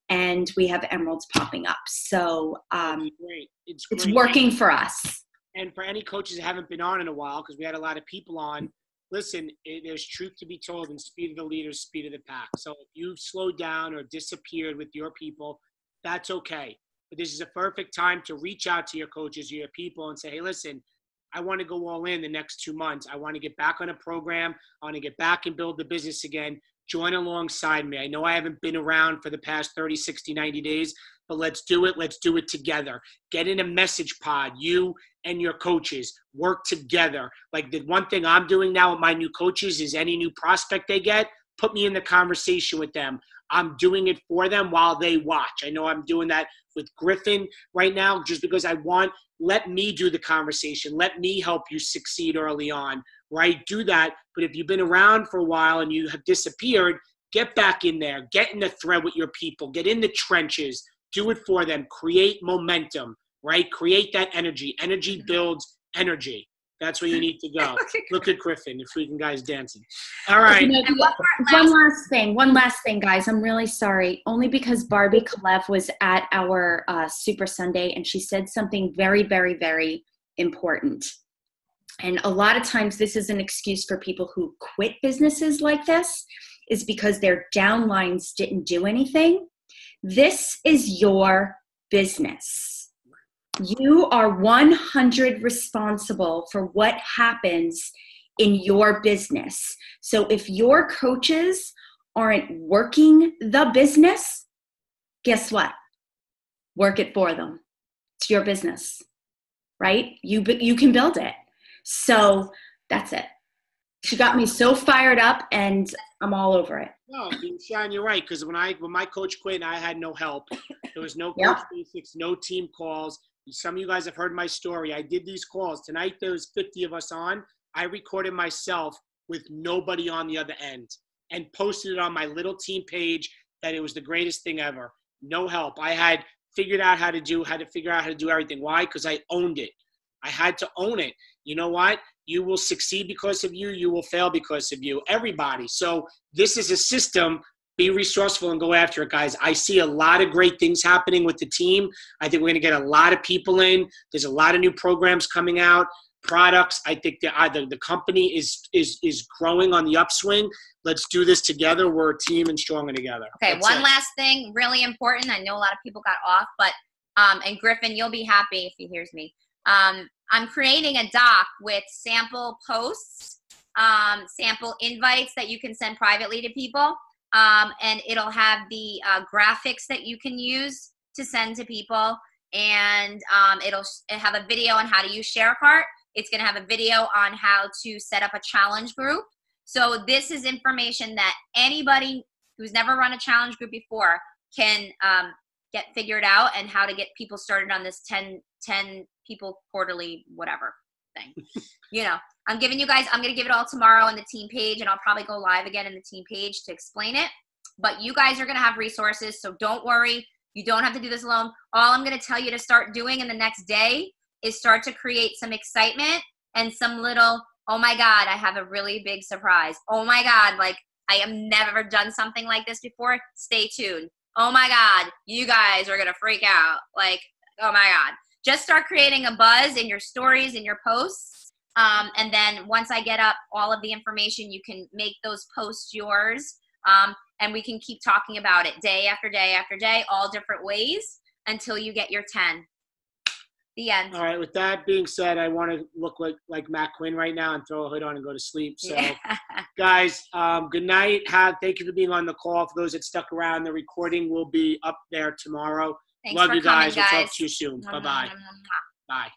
and we have Emeralds popping up. So great. It's working for us. And for any coaches that haven't been on in a while, because we had a lot of people on, listen, there's truth to be told, and speed of the leader, speed of the pack. So if you've slowed down or disappeared with your people, that's okay. But this is a perfect time to reach out to your coaches, your people, and say, hey, listen, I want to go all in the next 2 months. I want to get back on a program. I want to get back and build the business again. Join alongside me. I know I haven't been around for the past 30, 60, 90 days, but let's do it. Let's do it together. Get in a message pod. You and your coaches work together. Like, the one thing I'm doing now with my new coaches is any new prospect they get, put me in the conversation with them. I'm doing it for them while they watch. I know I'm doing that with Griffin right now just because let me do the conversation. Let me help you succeed early on, right? Do that. But if you've been around for a while and you have disappeared, get back in there. Get in the thread with your people. Get in the trenches. Do it for them. Create momentum, right? Create that energy. Energy builds energy. That's where you need to go. Look at Griffin, the freaking guy's dancing. All right. One last thing, guys. I'm really sorry. Only because Barbie Kalev was at our Super Sunday, and she said something very, very, very important. And a lot of times this is an excuse for people who quit businesses like this, is because their downlines didn't do anything. This is your business. You are 100 responsible for what happens in your business. So if your coaches aren't working the business, guess what? Work it for them. It's your business, right? You can build it. So that's it. She got me so fired up, and I'm all over it. No, Sean, you're right. Because when my coach quit, and I had no help. There was no coach basics, no team calls. Some of you guys have heard my story. I did these calls. Tonight, there was 50 of us on. I recorded myself with nobody on the other end and posted it on my little team page that it was the greatest thing ever. No help. I had figured out how to figure out how to do everything. Why? Because I owned it. I had to own it. You know what? You will succeed because of you. You will fail because of you. Everybody. So this is a system. Be resourceful and go after it, guys. I see a lot of great things happening with the team. I think we're going to get a lot of people in. There's a lot of new programs coming out, products. I think the company is growing on the upswing. Let's do this together. We're a team and stronger together. Okay, That's one it. last thing, really important. I know a lot of people got off, but and Griffin, you'll be happy if he hears me. I'm creating a doc with sample posts, sample invites that you can send privately to people. And it'll have the graphics that you can use to send to people. And it'll have a video on how to use ShareCart. It's going to have a video on how to set up a challenge group. So this is information that anybody who's never run a challenge group before can get figured out, and how to get people started on this 10 people quarterly whatever thing. You know, I'm going to give it all tomorrow on the team page, and I'll probably go live again in the team page to explain it. But you guys are going to have resources, so don't worry. You don't have to do this alone. All I'm going to tell you to start doing in the next day is start to create some excitement and some little, oh my God, I have a really big surprise. Oh my God, like I have never done something like this before. Stay tuned. Oh my God, you guys are going to freak out. Like, oh my God. Just start creating a buzz in your stories, in your posts. And then once I get up all of the information, you can make those posts yours. And we can keep talking about it day after day after day, all different ways until you get your 10. The end. All right. With that being said, I want to look like Matt Quinn right now and throw a hood on and go to sleep. So, guys, good night. Thank you for being on the call. For those that stuck around, the recording will be up there tomorrow. Thanks Love for you guys. coming, We'll talk to you soon. Bye-bye. Bye.